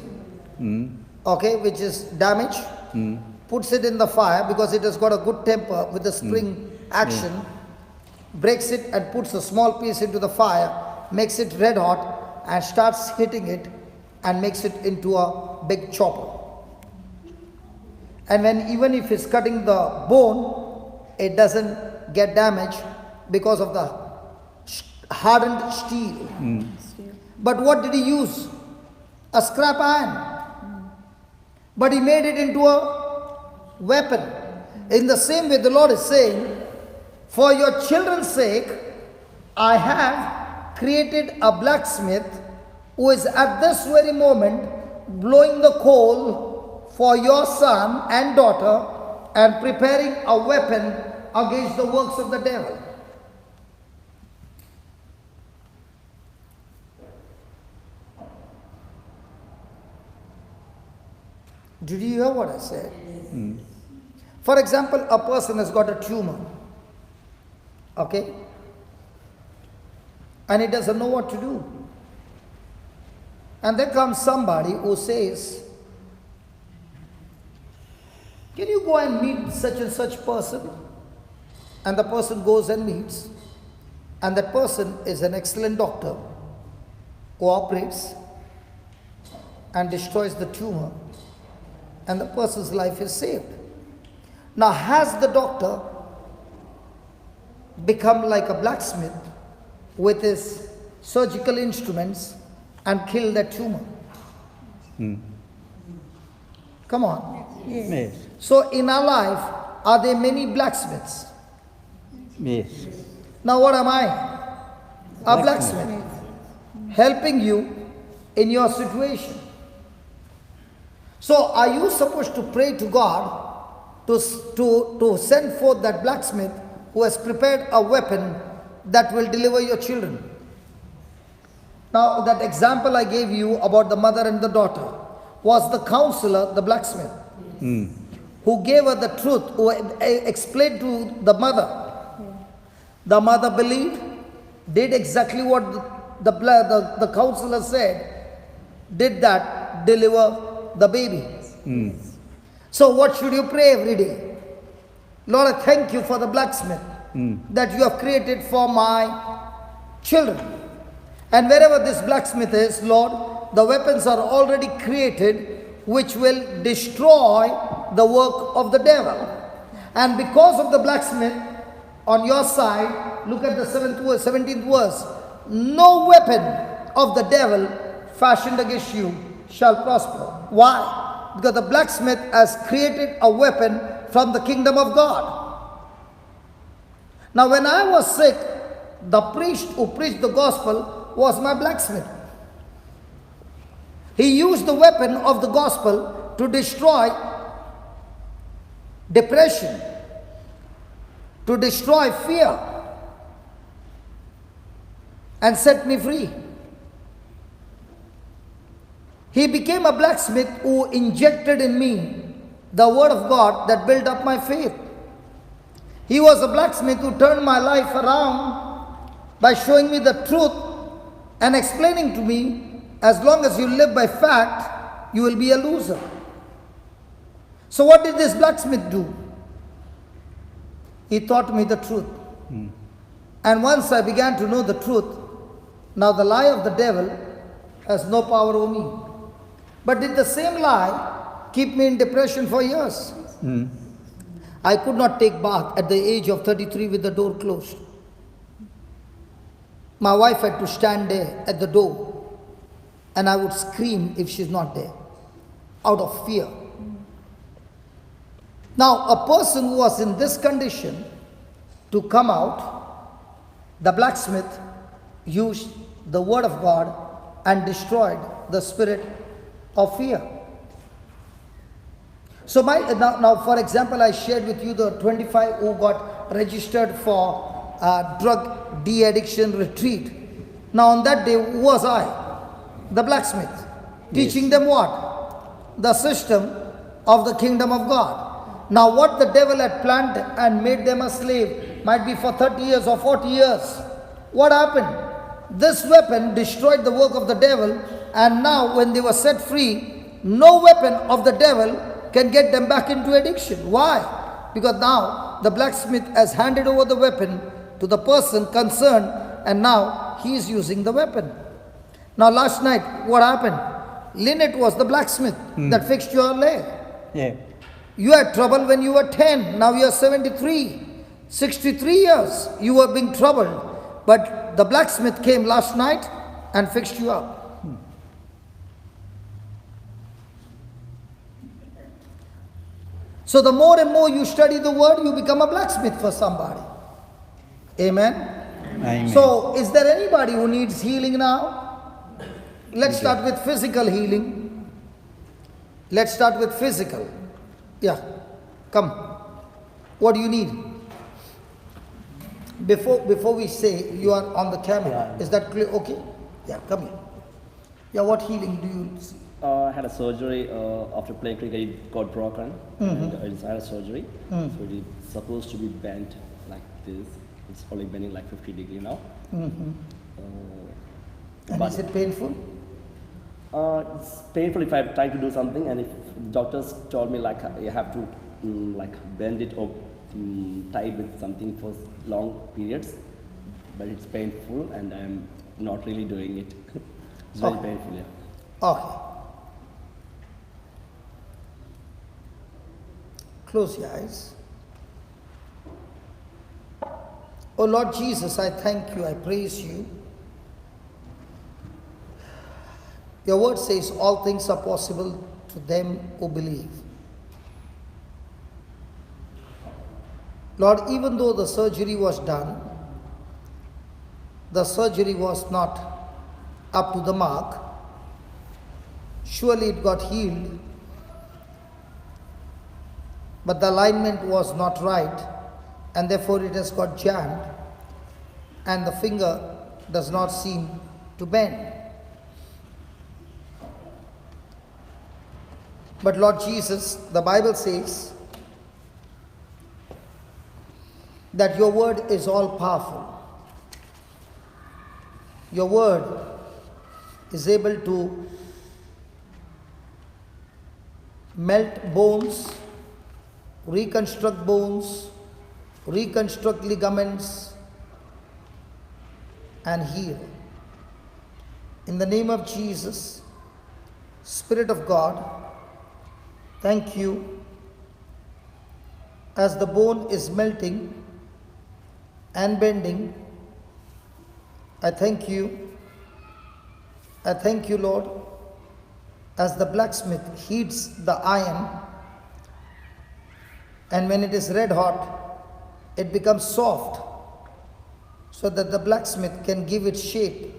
okay, which is damaged, puts it in the fire because it has got a good temper with the spring action, breaks it and puts a small piece into the fire, makes it red hot and starts hitting it and makes it into a big chopper. And when even if it's cutting the bone, it doesn't get damaged because of the hardened steel. But what did he use? A scrap iron. But he made it into a weapon. In the same way, the Lord is saying, for your children's sake, I have created a blacksmith who is at this very moment blowing the coal for your son and daughter and preparing a weapon against the works of the devil. Did you hear what I said? For example, a person has got a tumor, okay? And he doesn't know what to do. And there comes somebody who says, can you go and meet such and such person? And the person goes and meets. And that person is an excellent doctor, who operates and destroys the tumor. And the person's life is saved. Now, has the doctor become like a blacksmith with his surgical instruments and kill that tumor? Come on. Yes. So in our life, are there many blacksmiths? Yes. Now what am I? A blacksmith. Helping you in your situation. So are you supposed to pray to God to send forth that blacksmith who has prepared a weapon that will deliver your children? Now that example I gave you about the mother and the daughter was the counselor, the blacksmith, who gave her the truth, who explained to the mother. The mother believed, did exactly what the counselor said, did that, deliver the baby. So what should you pray every day? Lord, I thank you for the blacksmith that you have created for my children. And wherever this blacksmith is, Lord, the weapons are already created which will destroy the work of the devil. And because of the blacksmith, on your side, look at the 17th verse. No weapon of the devil fashioned against you shall prosper. Why? Because the blacksmith has created a weapon from the kingdom of God. Now when I was sick, the priest who preached the gospel was my blacksmith. He used the weapon of the gospel to destroy depression, to destroy fear, and set me free. He became a blacksmith who injected in me the word of God that built up my faith. He was a blacksmith who turned my life around by showing me the truth and explaining to me, as long as you live by fact, you will be a loser. So what did this blacksmith do? He taught me the truth. And once I began to know the truth, now the lie of the devil has no power over me. But did the same lie keep me in depression for years? I could not take bath at the age of 33 with the door closed. My wife had to stand there at the door, and I would scream if she's not there, out of fear. Now, a person who was in this condition, to come out, the blacksmith used the word of God and destroyed the spirit of fear. So now for example, I shared with you the 25 who got registered for drug de-addiction retreat. Now on that day, who was I? The blacksmith. Teaching them what? The system of the kingdom of God. Now what the devil had planned and made them a slave, might be for 30 years or 40 years. What happened? This weapon destroyed the work of the devil, and now when they were set free, no weapon of the devil can get them back into addiction. Why? Because now the blacksmith has handed over the weapon to the person concerned, and now he is using the weapon. Now last night, what happened? Lynette was the blacksmith that fixed your leg. Yeah. You had trouble when you were 10, now you are 73. 63 years you were being troubled. But the blacksmith came last night and fixed you up. So the more and more you study the word, you become a blacksmith for somebody. Amen? Amen. So is there anybody who needs healing now? Let's start with physical healing. Let's start with physical. Yeah, come. What do you need? Before we say, you are on the camera. Is that clear? Okay? Yeah, come here. Yeah, what healing do you see? I had a surgery after playing cricket. It got broken. And I just had a surgery. So it's supposed to be bent like this. It's only bending like 50 degrees now. And but is it painful? it's painful if I try to do something, and if doctors told me like you have to like bend it or tie it with something for long periods, but it's painful and I'm not really doing it. It's very painful, yeah. Okay. Close your eyes. Oh Lord Jesus, I thank you, I praise you. Your word says all things are possible to them who believe. Lord, even though the surgery was done, the surgery was not up to the mark. Surely it got healed, but the alignment was not right, and therefore it has got jammed, and the finger does not seem to bend. But Lord Jesus, the Bible says that your word is all powerful. Your word is able to melt bones, reconstruct bones, reconstruct ligaments, and heal. In the name of Jesus, Spirit of God, thank you. As the bone is melting, and bending. I thank you. I thank you, Lord, as the blacksmith heats the iron, and when it is red hot, it becomes soft, so that the blacksmith can give it shape.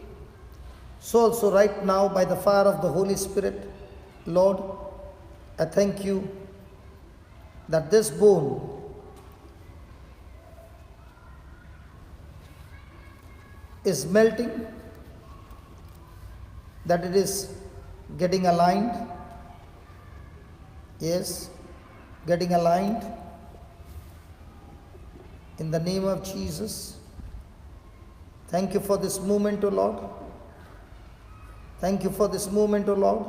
So also right now, by the fire of the Holy Spirit, Lord, I thank you that this bone is melting, that it is getting aligned. Yes, getting aligned. In the name of Jesus. Thank you for this moment, O Lord. Thank you for this moment, O Lord.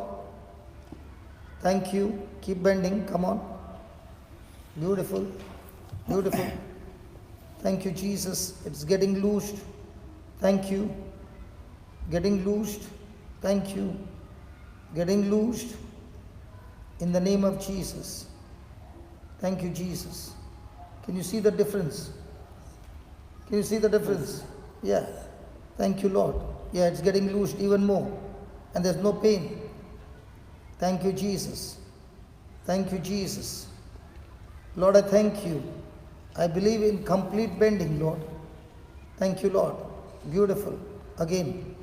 Thank you. Keep bending. Come on. Beautiful. Beautiful. Thank you, Jesus. It's getting loosed. Thank you. Getting loosed. Thank you. Getting loosed. In the name of Jesus. Thank you, Jesus. Can you see the difference? Can you see the difference? Yeah. Thank you, Lord. Yeah, it's getting loosed even more. And there's no pain. Thank you, Jesus. Thank you, Jesus. Lord, I thank you. I believe in complete bending, Lord. Thank you, Lord. Beautiful. Again.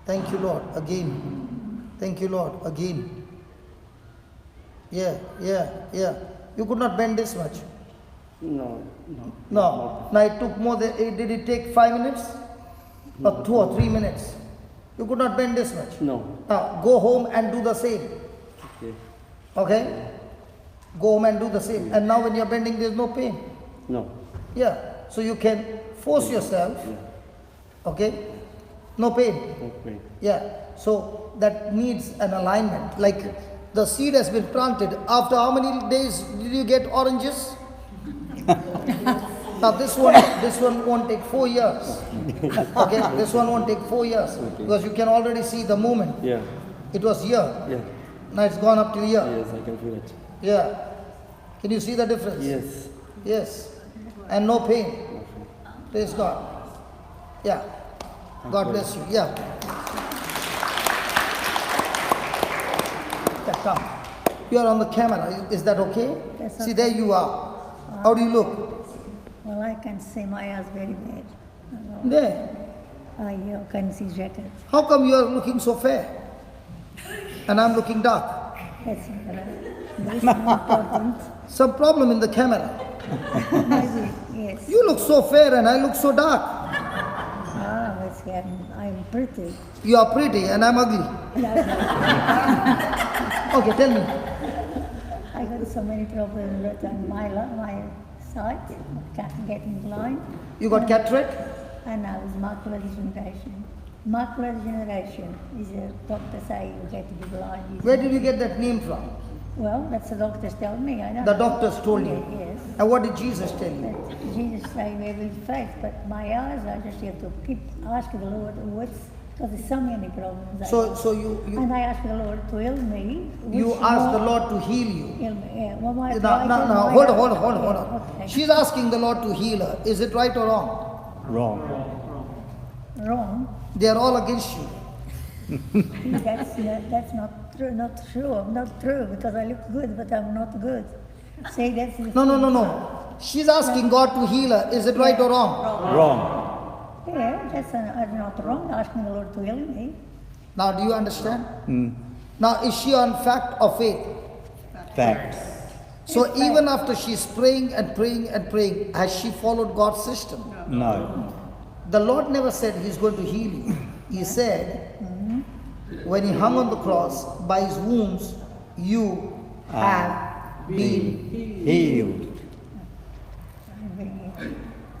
Thank you, Lord. Again. Thank you, Lord. Again. Yeah. You could not bend this much. No. No. Now it took more than, did it take 5 minutes? Or 2 or 3 minutes? You could not bend this much. No. Now go home and do the same. Okay. Okay? Go home and do the same. And now when you're bending, there's no pain. No. Yeah. So you can force yourself. Okay? No pain. Okay. Yeah. So that needs an alignment. Like the seed has been planted. After how many days did you get oranges? Now this one won't take 4 years. Okay? This one won't take 4 years. Because you can already see the movement. Yeah. It was here. Yeah. Now it's gone up to here. Yes, I can feel it. Yeah. Can you see the difference? Yes. Yes. And no pain. Praise God. Yeah. God bless you. Yeah. Yeah, come. You are on the camera. Is that okay? That's See, okay. there you are. How do you look? Well, I can see my eyes very bad. There. I can see jacket. How come you are looking so fair? And I'm looking dark. That's this is important. Some problem in the camera. Maybe, yes. You look so fair and I look so dark. Ah, that's I'm pretty. You are pretty and I'm ugly. Okay, tell me. I got so many problems that on my sight, getting blind. You got cataract? And I was macular degeneration. Macular degeneration is a doctor say you get to be blind. Where did you get that name from? Well, that's the doctors tell me. I don't The know. doctors told you. Yes. And what did Jesus tell you? But Jesus say with faith, but my eyes, I just have to keep asking the Lord what's, because there's so many problems. So you And I ask the Lord to heal me. you which asked the more- Lord to heal you. Heal me, yeah. Well, my Now, hold on. Okay. She's asking the Lord to heal her. Is it right or wrong? Wrong. They are all against you. That's not true. Not true because I look good, but I'm not good. Say that's the No. She's asking God to heal her. Is it right or wrong? Yeah, that's not wrong. Asking the Lord to heal me. Now, do you understand? Now, is she on fact or faith? Fact. So even after she's praying, has she followed God's system? No. The Lord never said He's going to heal you. He said, when He hung on the cross, by His wounds, you have been. Healed.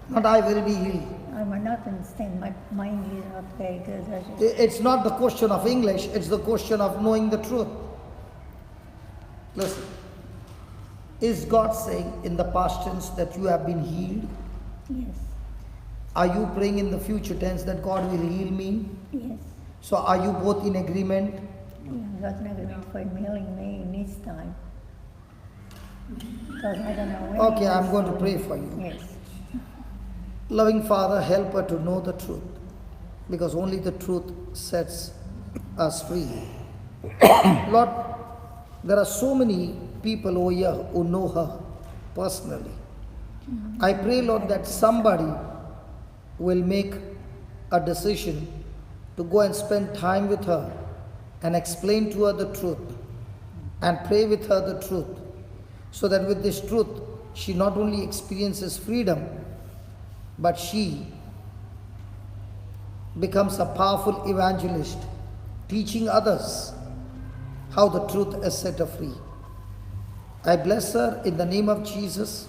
Not I will be healed. I might not understand. My English is not very good. It's not the question of English, it's the question of knowing the truth. Listen. Is God saying in the past tense that you have been healed? Yes. Are you praying in the future tense that God will heal me? Yes. So are you both in agreement? Yeah, God never meant for healing me in this time. Because I don't know when. Okay, I'm going to pray for you. Yes. Loving Father, help her to know the truth, because only the truth sets us free. Lord, there are so many people over here who know her personally. I pray, Lord, that somebody will make a decision to go and spend time with her and explain to her the truth and pray with her the truth, so that with this truth she not only experiences freedom, but she becomes a powerful evangelist, teaching others how the truth has set her free. I bless her in the name of Jesus,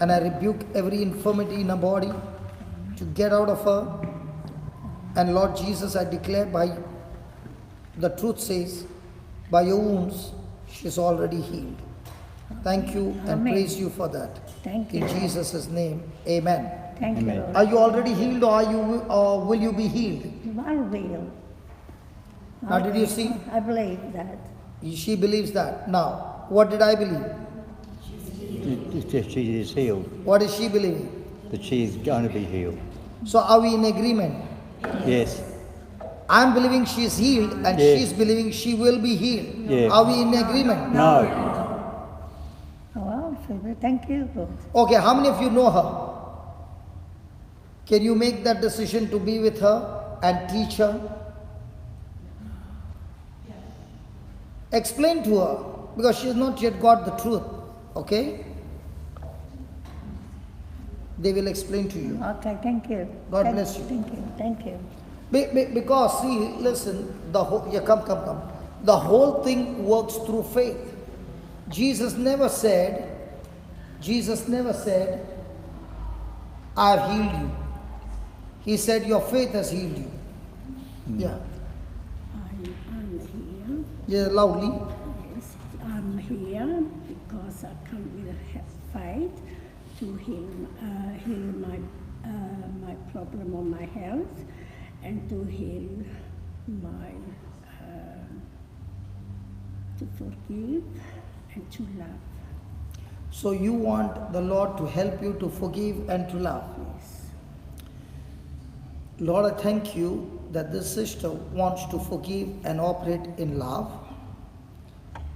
and I rebuke every infirmity in her body to get out of her. And Lord Jesus, I declare, by the truth says, by your wounds she is already healed. Thank you and Amen. praise you for that. Thank you. In Jesus' name, amen. Thank you, Amen. Lord. Are you already healed, or will you be healed? I will. Now, did you see? I believe that. She believes that. Now, what did I believe? She is healed, What is she believing? that she is going to be healed. So are we in agreement? Yes, I'm believing she is healed and Yes. she's believing she will be healed. Yes. Are we in agreement? no, Oh, well, thank you, Lord. Okay, how many of you know her? Can you make that decision to be with her and teach her? Explain to her, because she has not yet got the truth. Okay? They will explain to you. Okay, thank you. God Thank- bless you. Thank you, thank you. Because see, listen, the whole, yeah, come. The whole thing works through faith. Jesus never said, I have healed you. He said, your faith has healed you. Yeah. I am here. Yeah, loudly. Yes, I'm here because I come with a fight to heal my problem on my health and to heal my to forgive and to love. So you want the Lord to help you to forgive and to love. Yes. Lord, I thank you that this sister wants to forgive and operate in love.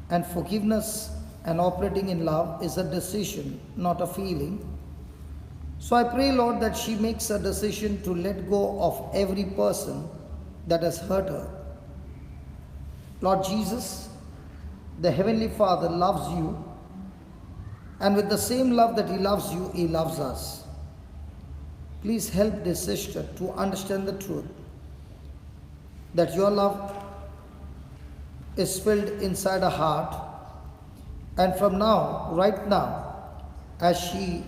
And forgiveness and operating in love is a decision, not a feeling. So I pray, Lord, that she makes a decision to let go of every person that has hurt her. Lord Jesus, the Heavenly Father loves you, and with the same love that He loves you, He loves us. Please help this sister to understand the truth, that your love is filled inside her heart. And from now, right now, as she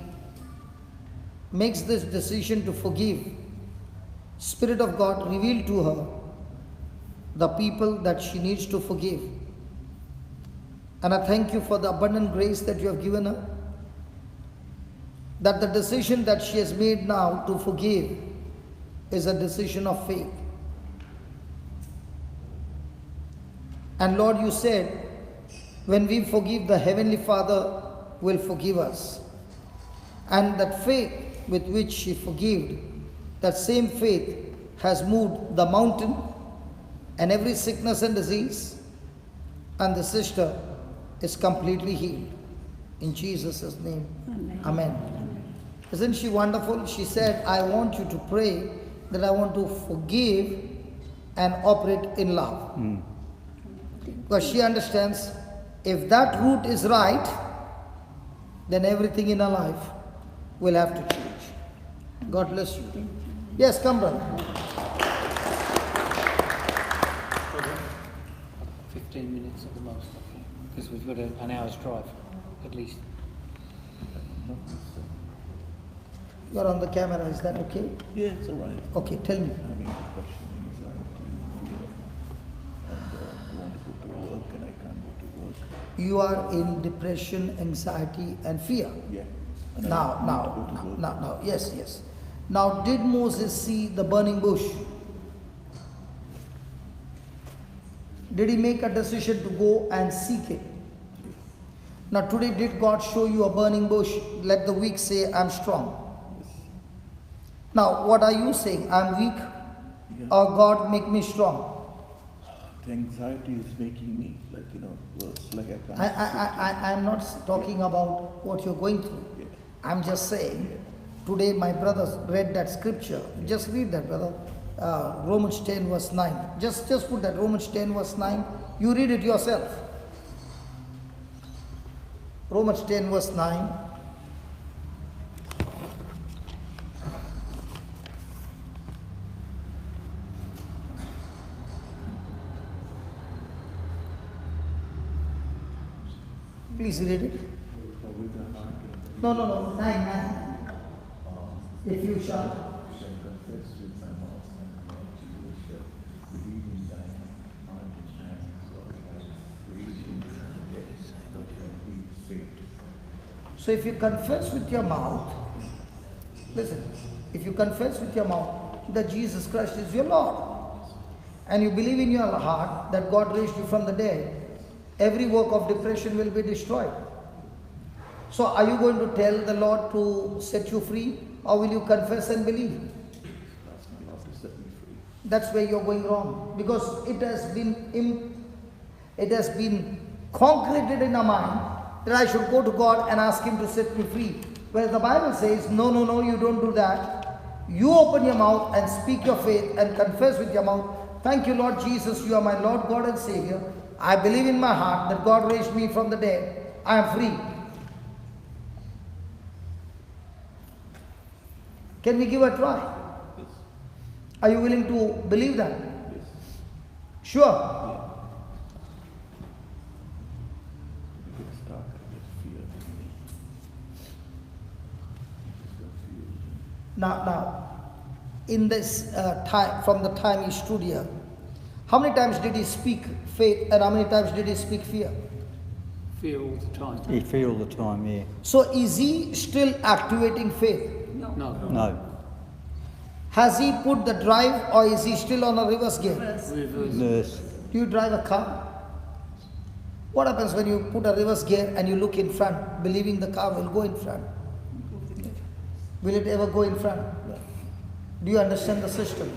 makes this decision to forgive, Spirit of God, reveal to her the people that she needs to forgive. And I thank you for the abundant grace that you have given her, that the decision that she has made now to forgive is a decision of faith. And Lord, you said, when we forgive, the Heavenly Father will forgive us. And that faith with which she forgave, that same faith has moved the mountain and every sickness and disease, and the sister is completely healed. In Jesus' name, Amen. Isn't she wonderful? She said, I want you to pray that I want to forgive and operate in love. Because she understands, if that root is right, then everything in her life will have to change. God bless you. Yes, come, brother. 15 minutes at the most, I think, because we've got an hour's drive, at least. You are on the camera, is that okay? Yeah, it's all right. Okay, tell me. I mean, the question is, I want to go to work and I can't go to work. You are in depression, anxiety, and fear. Yeah. And I Now, want to go to work. now, yes. Now, did Moses see the burning bush? Did he make a decision to go and seek it? Now, today, did God show you a burning bush? Let the weak say, I'm strong. Now, what are you saying? I'm weak, Yeah. or God make me strong? The anxiety is making me, like, worse, like I can't I'm not talking about what you're going through. Yeah. I'm just saying, today my brothers read that scripture. Just read that, brother. Romans 10 verse 9. Just put that, Romans 10 verse 9. You read it yourself. Romans 10 verse 9. Please read it. No, 9. If you shall. So if you confess with your mouth, listen, if you confess with your mouth that Jesus Christ is your Lord, and you believe in your heart that God raised you from the dead, every work of depression will be destroyed. So are you going to tell the Lord to set you free, or will you confess and believe? That's where you're going wrong, because it has been concreted in our mind that I should go to God and ask Him to set me free. Whereas the Bible says, no, you don't do that. You open your mouth and speak your faith and confess with your mouth, thank you, Lord Jesus, you are my Lord, God and Savior. I believe in my heart that God raised me from the dead. I am free. Can we give a try? Are you willing to believe that? Sure. Now, in this time, from the time he stood here, how many times did he speak faith and how many times did he speak fear? Fear all the time. You feel the time, yeah. So is he still activating faith? No. No. Has he put the drive, or is he still on a reverse gear? Reverse. Nurse. Do you drive a car? What happens when you put a reverse gear and you look in front, believing the car will go in front? Will it ever go in front? Do you understand the system?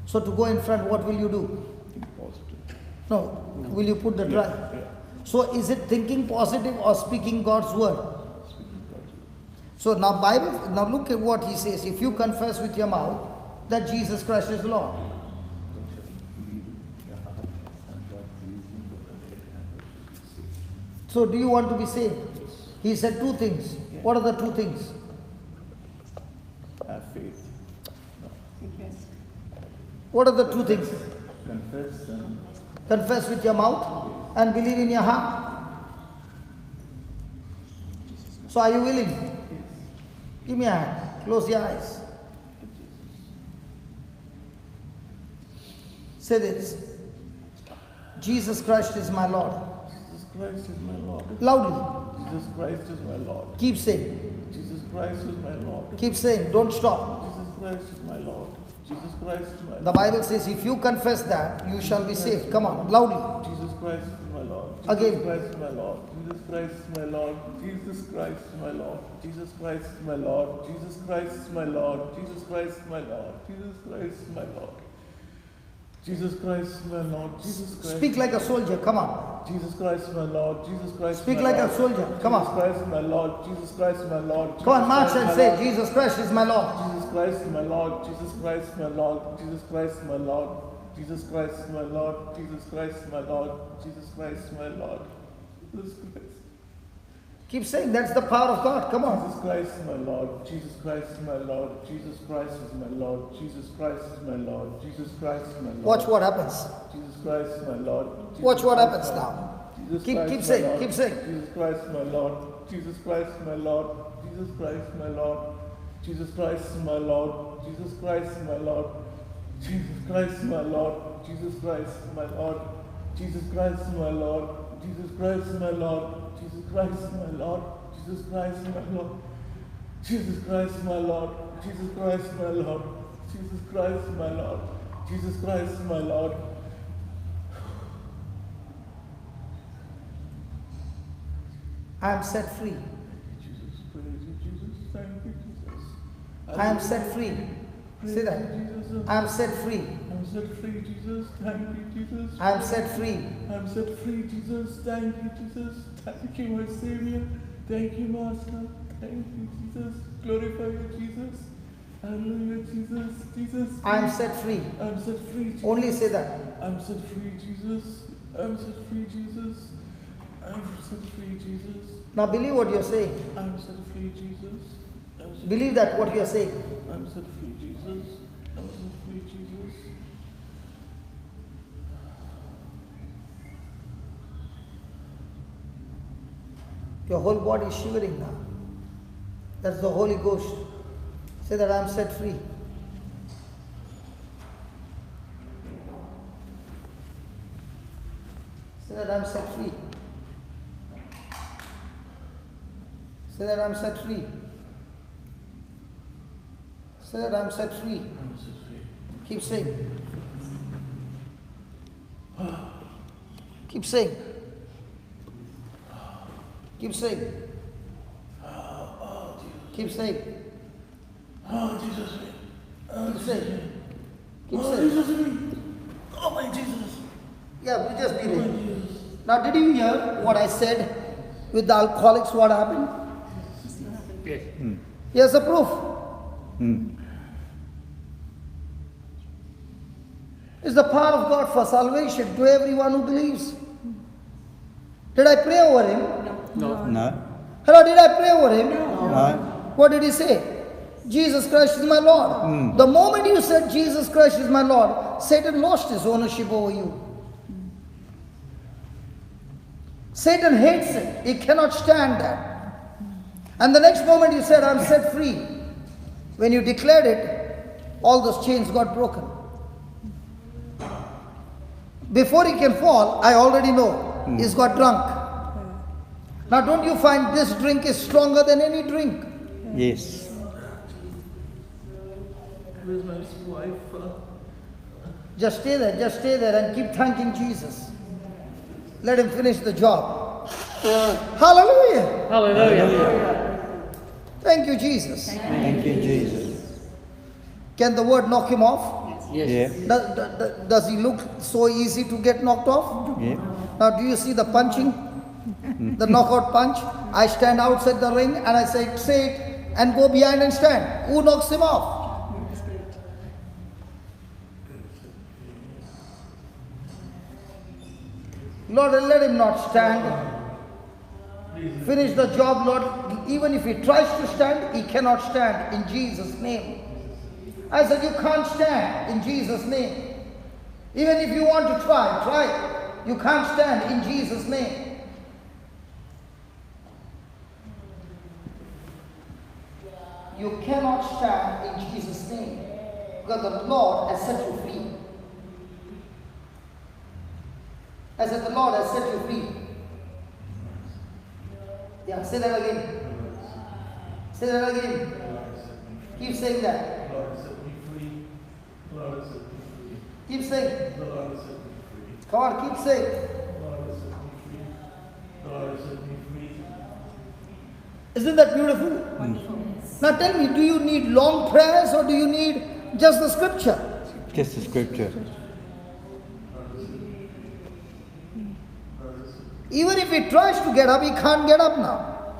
So to go in front, what will you do? think positive. No. Will you put the drive? Yeah. So is it thinking positive or speaking God's word? Speaking positive. So now look at what he says. If you confess with your mouth that Jesus Christ is Lord. So do you want to be saved? He said two things. What are the two things? Have faith. What are the two things? Confess and Confess with your mouth and believe in your heart. So are you willing? Give me a hand. Close your eyes. Say this. Jesus Christ is my Lord. Jesus Christ is my Lord. Loudly. Jesus Christ is my Lord. Keep saying. Jesus Christ is my Lord. Keep saying. Don't stop. Jesus Christ is my Lord. Jesus Christ is my Lord. The Bible says if you confess that, you shall be saved. Come on, loudly. Jesus Christ is my Lord. Again. Jesus Christ is my Lord. Jesus Christ is my Lord. Jesus Christ is my Lord. Jesus Christ is my Lord. Jesus Christ is my Lord. Jesus Christ is my Lord. Jesus Christ is my Lord. Jesus Christ is my Lord. Jesus Christ. Speak like a soldier. Come on. Jesus Christ is my Lord. Jesus Christ. Speak like a soldier. Come on. Jesus Christ is my Lord. Jesus Christ is my Lord. Come on, march and Jesus say, Christ is Jesus Christ is my Lord. Jesus Christ is my Lord. Jesus Christ is my Lord. Jesus Christ is my Lord. Jesus Christ is my Lord. Jesus Christ is my Lord. Jesus Christ is my Lord. Jesus Christ. Keep saying, that's the power of God. Come on. Jesus Christ is my Lord. Jesus Christ is my Lord. Jesus Christ is my Lord. Jesus Christ is my Lord. Jesus Christ is my Lord. Watch what happens. Jesus Christ is my Lord. Jesus Watch what Christ happens is my now. Lord. Jesus Keep Christ is my saying, Lord. keep saying. Jesus Christ is my Lord. Jesus Christ is my Lord. Jesus Christ is my Lord. Jesus Christ is my Lord. Jesus Christ is my Lord. Jesus Christ is my Lord. Jesus Christ is my Lord. Jesus Christ is my Lord. Jesus Christ is my Lord. Jesus Christ is my Lord. Jesus Christ is my Lord. Jesus Christ is my Lord. Jesus Christ is my Lord. Jesus Christ is my Lord. Jesus Christ is my Lord. I am set free. Jesus, praise you, Jesus. Thank you, Jesus. I I am set free. Say that. I am set free. I'm set free, Jesus. Thank you, Jesus. I am set free. I'm set free, Jesus. Thank you, Jesus. Thank you, my Savior. Thank you, Master. Thank you, Jesus. Glorify you, Jesus. Hallelujah, Jesus. Jesus. I am set free. I'm set free, Jesus. Only say that. I'm set free, Jesus. I'm set free, Jesus. I'm set free, Jesus. Now believe what you are saying. I'm set free, Jesus. Believe that what you are saying. I'm set free, Jesus. I'm set free, Jesus. Your whole body is shivering now. That's the Holy Ghost. Say that I am set free. Say that I am set free. Say that I am set free. Say that I am set free. Keep saying. Keep saying. Keep saying. Keep saying. Oh, Jesus. Keep saying. Keep Oh, saying. Jesus. Oh, my Jesus. Yeah, we just be Oh, my ready. Jesus. Now, did you hear what I said with the alcoholics? What happened? Yes. Here's the proof. It's the power of God for salvation to everyone who believes. Did I pray over him? No. Hello, did I pray over him? No. What did he say? Jesus Christ is my Lord. The moment you said Jesus Christ is my Lord, Satan lost his ownership over you. Satan hates it. He cannot stand that. And the next moment you said, I'm set free. When you declared it, all those chains got broken. Before he can fall, I already know he's got drunk. Now don't you find this drink is stronger than any drink? Yes. Where's my wife? Just stay there and keep thanking Jesus. Let him finish the job. Hallelujah. Hallelujah. Thank you, Jesus. Thank you, Jesus. Can the word knock him off? Yes. Yeah. Does he look so easy to get knocked off? Yeah. Now, do you see the punching? The knockout punch? I stand outside the ring and I say it and go behind and stand. Who knocks him off? Lord, let him not stand. Finish the job, Lord. Even if he tries to stand, he cannot stand in Jesus' name. I said, you can't stand in Jesus' name. Even if you want to try. You can't stand in Jesus' name. You cannot stand in Jesus' name. Because the Lord has set you free. I said, the Lord has set you free. Yeah, say that again. Say that again. Keep saying that. Lord, set me free. Lord, set me free. Keep saying. Lord, set me free. Come on, keep saying. Lord, set me free. Lord, set me free. Isn't that beautiful? Now tell me, do you need long prayers or do you need just the scripture? Just the scripture. Even if he tries to get up, he can't get up now.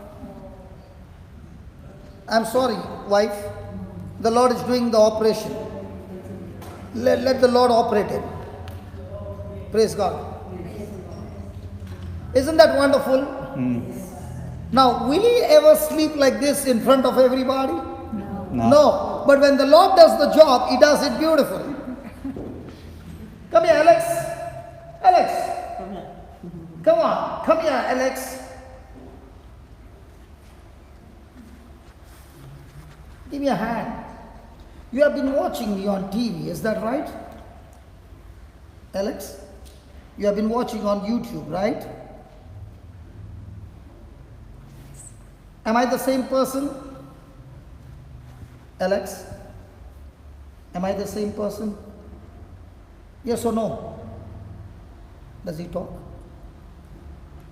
I'm sorry, wife. The Lord is doing the operation. Let the Lord operate it. Praise God. Isn't that wonderful? Now, will he ever sleep like this in front of everybody? No. But when the Lord does the job, he does it beautifully. Come here, Alex. Alex. Come on. Come here, Alex. Give me a hand. You have been watching me on TV, is that right? Alex? You have been watching on YouTube, right? Am I the same person? Alex? Am I the same person? Yes or no? Does he talk?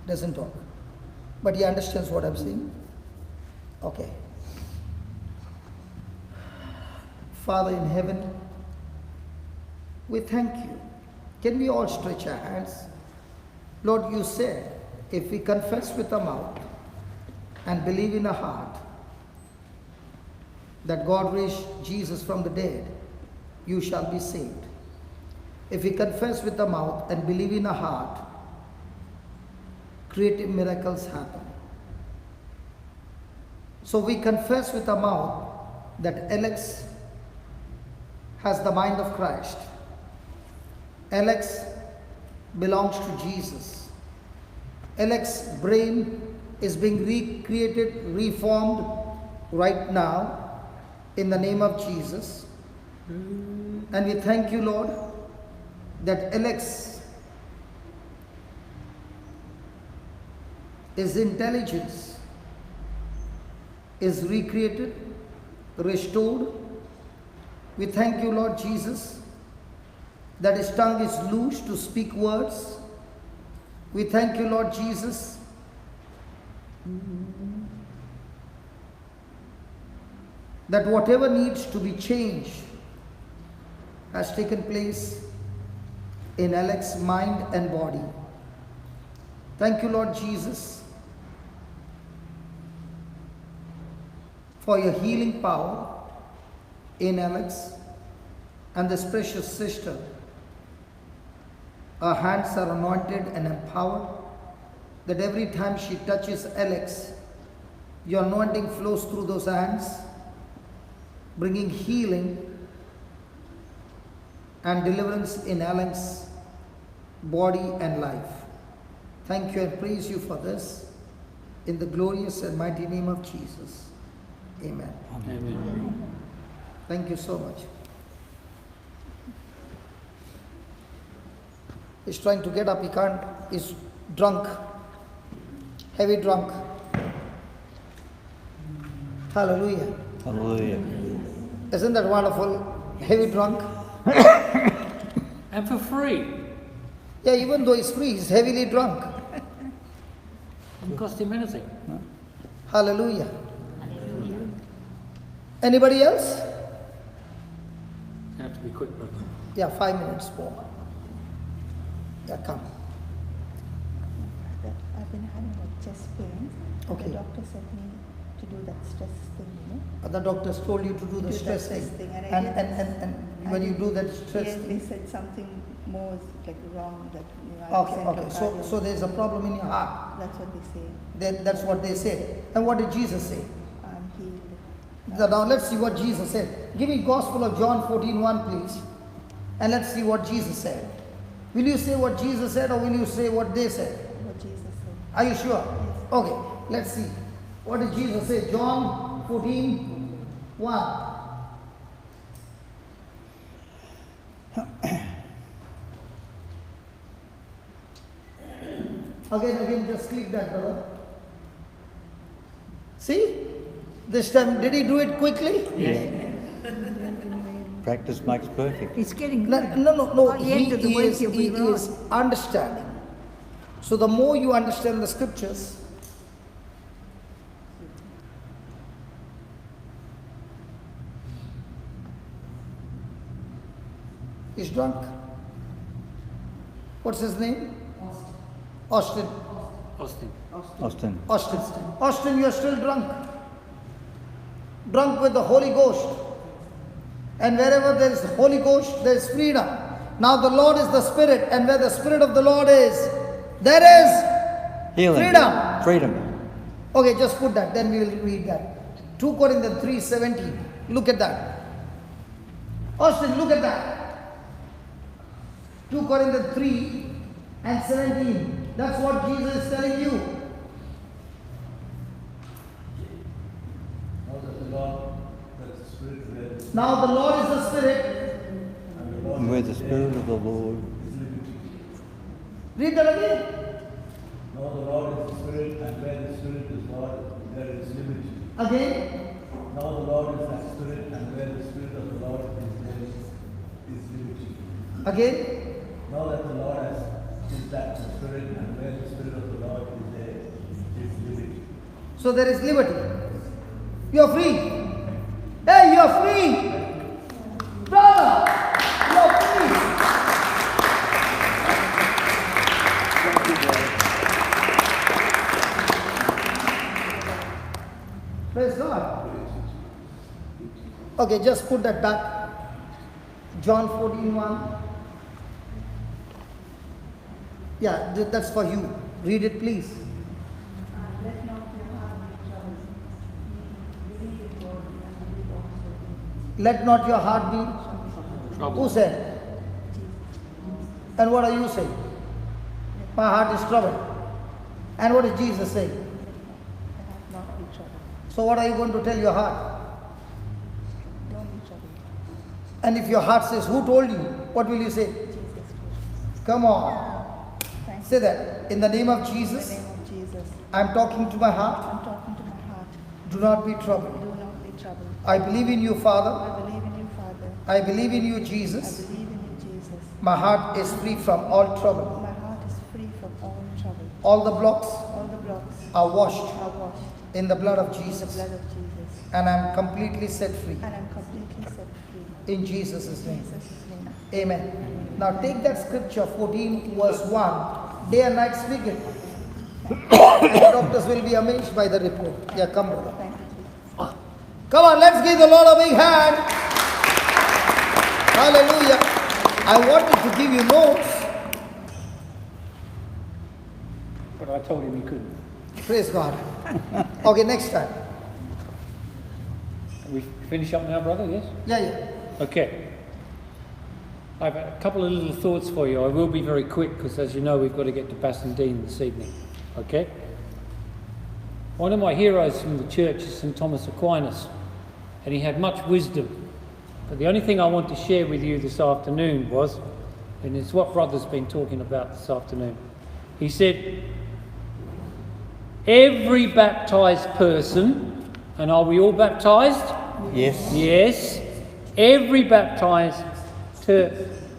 Doesn't talk. But he understands what I'm saying? Okay. Father in heaven, we thank you. Can we all stretch our hands? Lord, you said, if we confess with our mouth and believe in our heart that God raised Jesus from the dead, you shall be saved. If we confess with our mouth and believe in our heart, creative miracles happen. So we confess with our mouth that Alex has the mind of Christ. Alex belongs to Jesus. Alex's brain is being recreated, reformed right now in the name of Jesus. And we thank you, Lord, that Alex, his intelligence is recreated, restored. We thank you, Lord Jesus, that his tongue is loose to speak words. We thank you, Lord Jesus, that whatever needs to be changed has taken place in Alex's mind and body. Thank you, Lord Jesus, for your healing power in Alex and this precious sister. Her hands are anointed and empowered, that every time she touches Alex, your anointing flows through those hands, bringing healing and deliverance in Alex's body and life. Thank you and praise you for this, in the glorious and mighty name of Jesus. Amen. Amen. Thank you so much. He's trying to get up, he can't, he's drunk, heavy drunk. Hallelujah. Hallelujah. Isn't that wonderful? Heavy drunk. And for free. Yeah, even though he's free, he's heavily drunk. Didn't cost him anything. Hallelujah. Anybody else? You have to be quick, brother. Yeah, 5 minutes more. Yeah, come. I've been having like chest pains. Okay. The doctor said me to do that stress thing, you know. The doctors told you to do the Do stress that thing. And, I And, did and when you do that stress yes, thing. they said something more is like wrong, that you know, I was sent to Okay. a So cardio. there's a problem in your heart. That's what they say. That's what they said. And what did Jesus say? I'm healed. Now let's see what Jesus said. Give me Gospel of John 14:1, please. And let's see what Jesus said. Will you say what Jesus said, or will you say what they said? What Jesus said. Are you sure? Okay, let's see. What did Jesus say? John 14:1. Again, just click that, brother. See? This time, did he do it quickly? Yes. Practice makes perfect. It's getting No, good. no. By the end of the He week, is, you'll be he is understanding. So the more you understand the scriptures, he's drunk. What's his name? Austin. Austin. Austin, you're still drunk. Drunk with the Holy Ghost. And wherever there is the Holy Ghost, there is freedom. Now the Lord is the Spirit, and where the Spirit of the Lord is, there is Healing. freedom. Freedom. Okay, just put that, then we will read that. 2 Corinthians 3:17. Look at that. Austin, look at that. 2 Corinthians 3:17. That's what Jesus is telling you. Now the Lord is the Spirit. And where the Spirit of the Lord. Read that again. Now the Lord is the Spirit, and where the Spirit is Lord, there is liberty. Again. Now the Lord is the Spirit, and where the Spirit of the Lord is, there is liberty. Again. Now that the Lord is that Spirit, and where the Spirit of the Lord is, there is liberty. So there is liberty. You are free. Hey, you are free. Okay, just put that back. John 14:1. Yeah, that's for you. Read it, please. Let not your heart be troubled. Believe in God and believe also in me. Let not your heart be. Who said? And what are you saying? My heart is troubled. And what is Jesus saying? Not be troubled. So what are you going to tell your heart? Don't be troubled. And if your heart says, who told you? What will you say? Jesus Christ. Come on. Thank Say that. In the name of you. In the Jesus, name of Jesus. I'm talking to my heart. I'm talking to my heart. Do not be troubled. Do not be troubled. I believe in you, Father. I believe in you, Father. I believe in you, I Jesus. believe in you, Jesus. My heart is free from all trouble. My heart is free from all trouble. All the blocks All the blocks are washed are washed in the blood of in the Jesus. blood of Jesus. And I'm completely set free. And I'm completely set free. In Jesus' In name. Jesus' name. Amen. Now take that scripture 14 verse 1. Day and night speak it. The doctors will be amazed by the report. Yeah, come brother. Thank you, Jesus. Come on, let's give the Lord a big hand. Hallelujah. I wanted to give you notes. But I told him he couldn't. Praise God. Okay, next time. We finish up now, brother, yes? Yeah, yeah. Okay. I have a couple of little thoughts for you. I will be very quick because, as you know, we've got to get to Bassendean this evening. Okay? One of my heroes from the church is St. Thomas Aquinas, and he had much wisdom. But the only thing I want to share with you this afternoon was, and it's what Brother's been talking about this afternoon, he said, every baptized person, and are we all baptized? Yes. Yes. Every baptized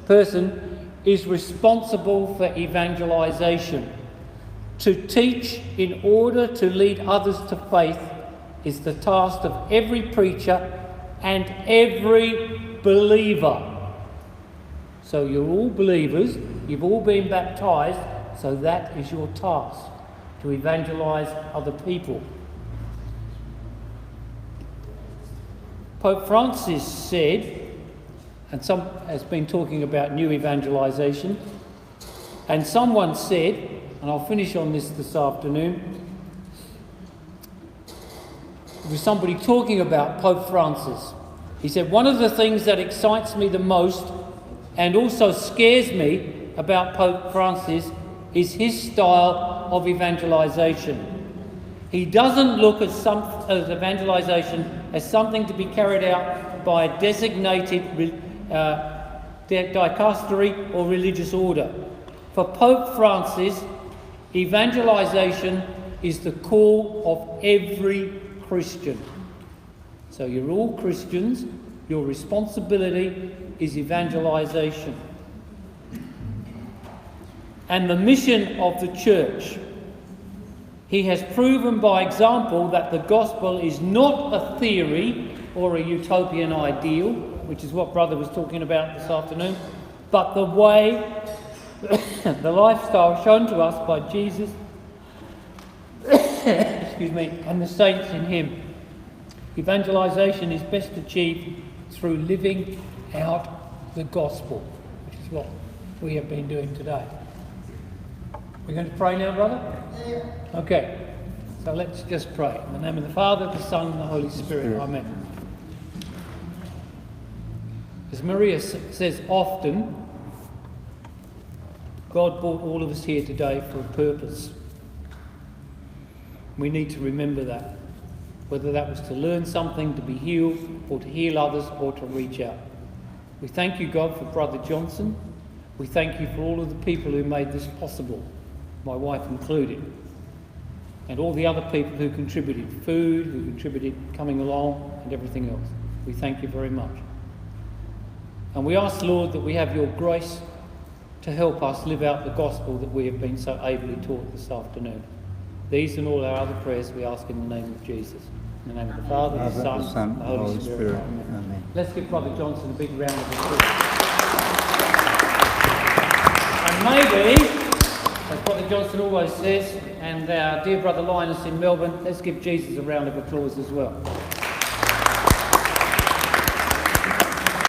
person is responsible for evangelization. To teach in order to lead others to faith is the task of every preacher and every believer. So you're all believers, you've all been baptized, so that is your task, to evangelize other people. Pope Francis said, and some has been talking about new evangelization, and someone said, and I'll finish on this afternoon, there was somebody talking about Pope Francis. He said, one of the things that excites me the most and also scares me about Pope Francis is his style of evangelization. He doesn't look at evangelization as something to be carried out by a designated dicastery or religious order. For Pope Francis, evangelization is the call of every Christian. So you're all Christians, your responsibility is evangelization. And the mission of the church, he has proven by example that the gospel is not a theory or a utopian ideal, which is what Brother was talking about this afternoon, but the way, the lifestyle shown to us by Jesus excuse me, and the saints in him. Evangelization is best achieved through living out the gospel, which is what we have been doing today. We're going to pray now, brother? Okay, so let's just pray. In the name of the Father, the Son, and the Holy Spirit. Amen. As Maria says often, God brought all of us here today for a purpose. We need to remember that, whether that was to learn something, to be healed, or to heal others, or to reach out. We thank you, God, for Brother Johnson. We thank you for all of the people who made this possible, my wife included, and all the other people who contributed food, who contributed coming along, and everything else. We thank you very much. And we ask, Lord, that we have your grace to help us live out the gospel that we have been so ably taught this afternoon. These and all our other prayers we ask in the name of Jesus. In the name of the Father, the Son, and the Holy Spirit. Amen. Let's give Brother Johnson a big round of applause. And maybe, as Brother Johnson always says, and our dear brother Linus in Melbourne, let's give Jesus a round of applause as well.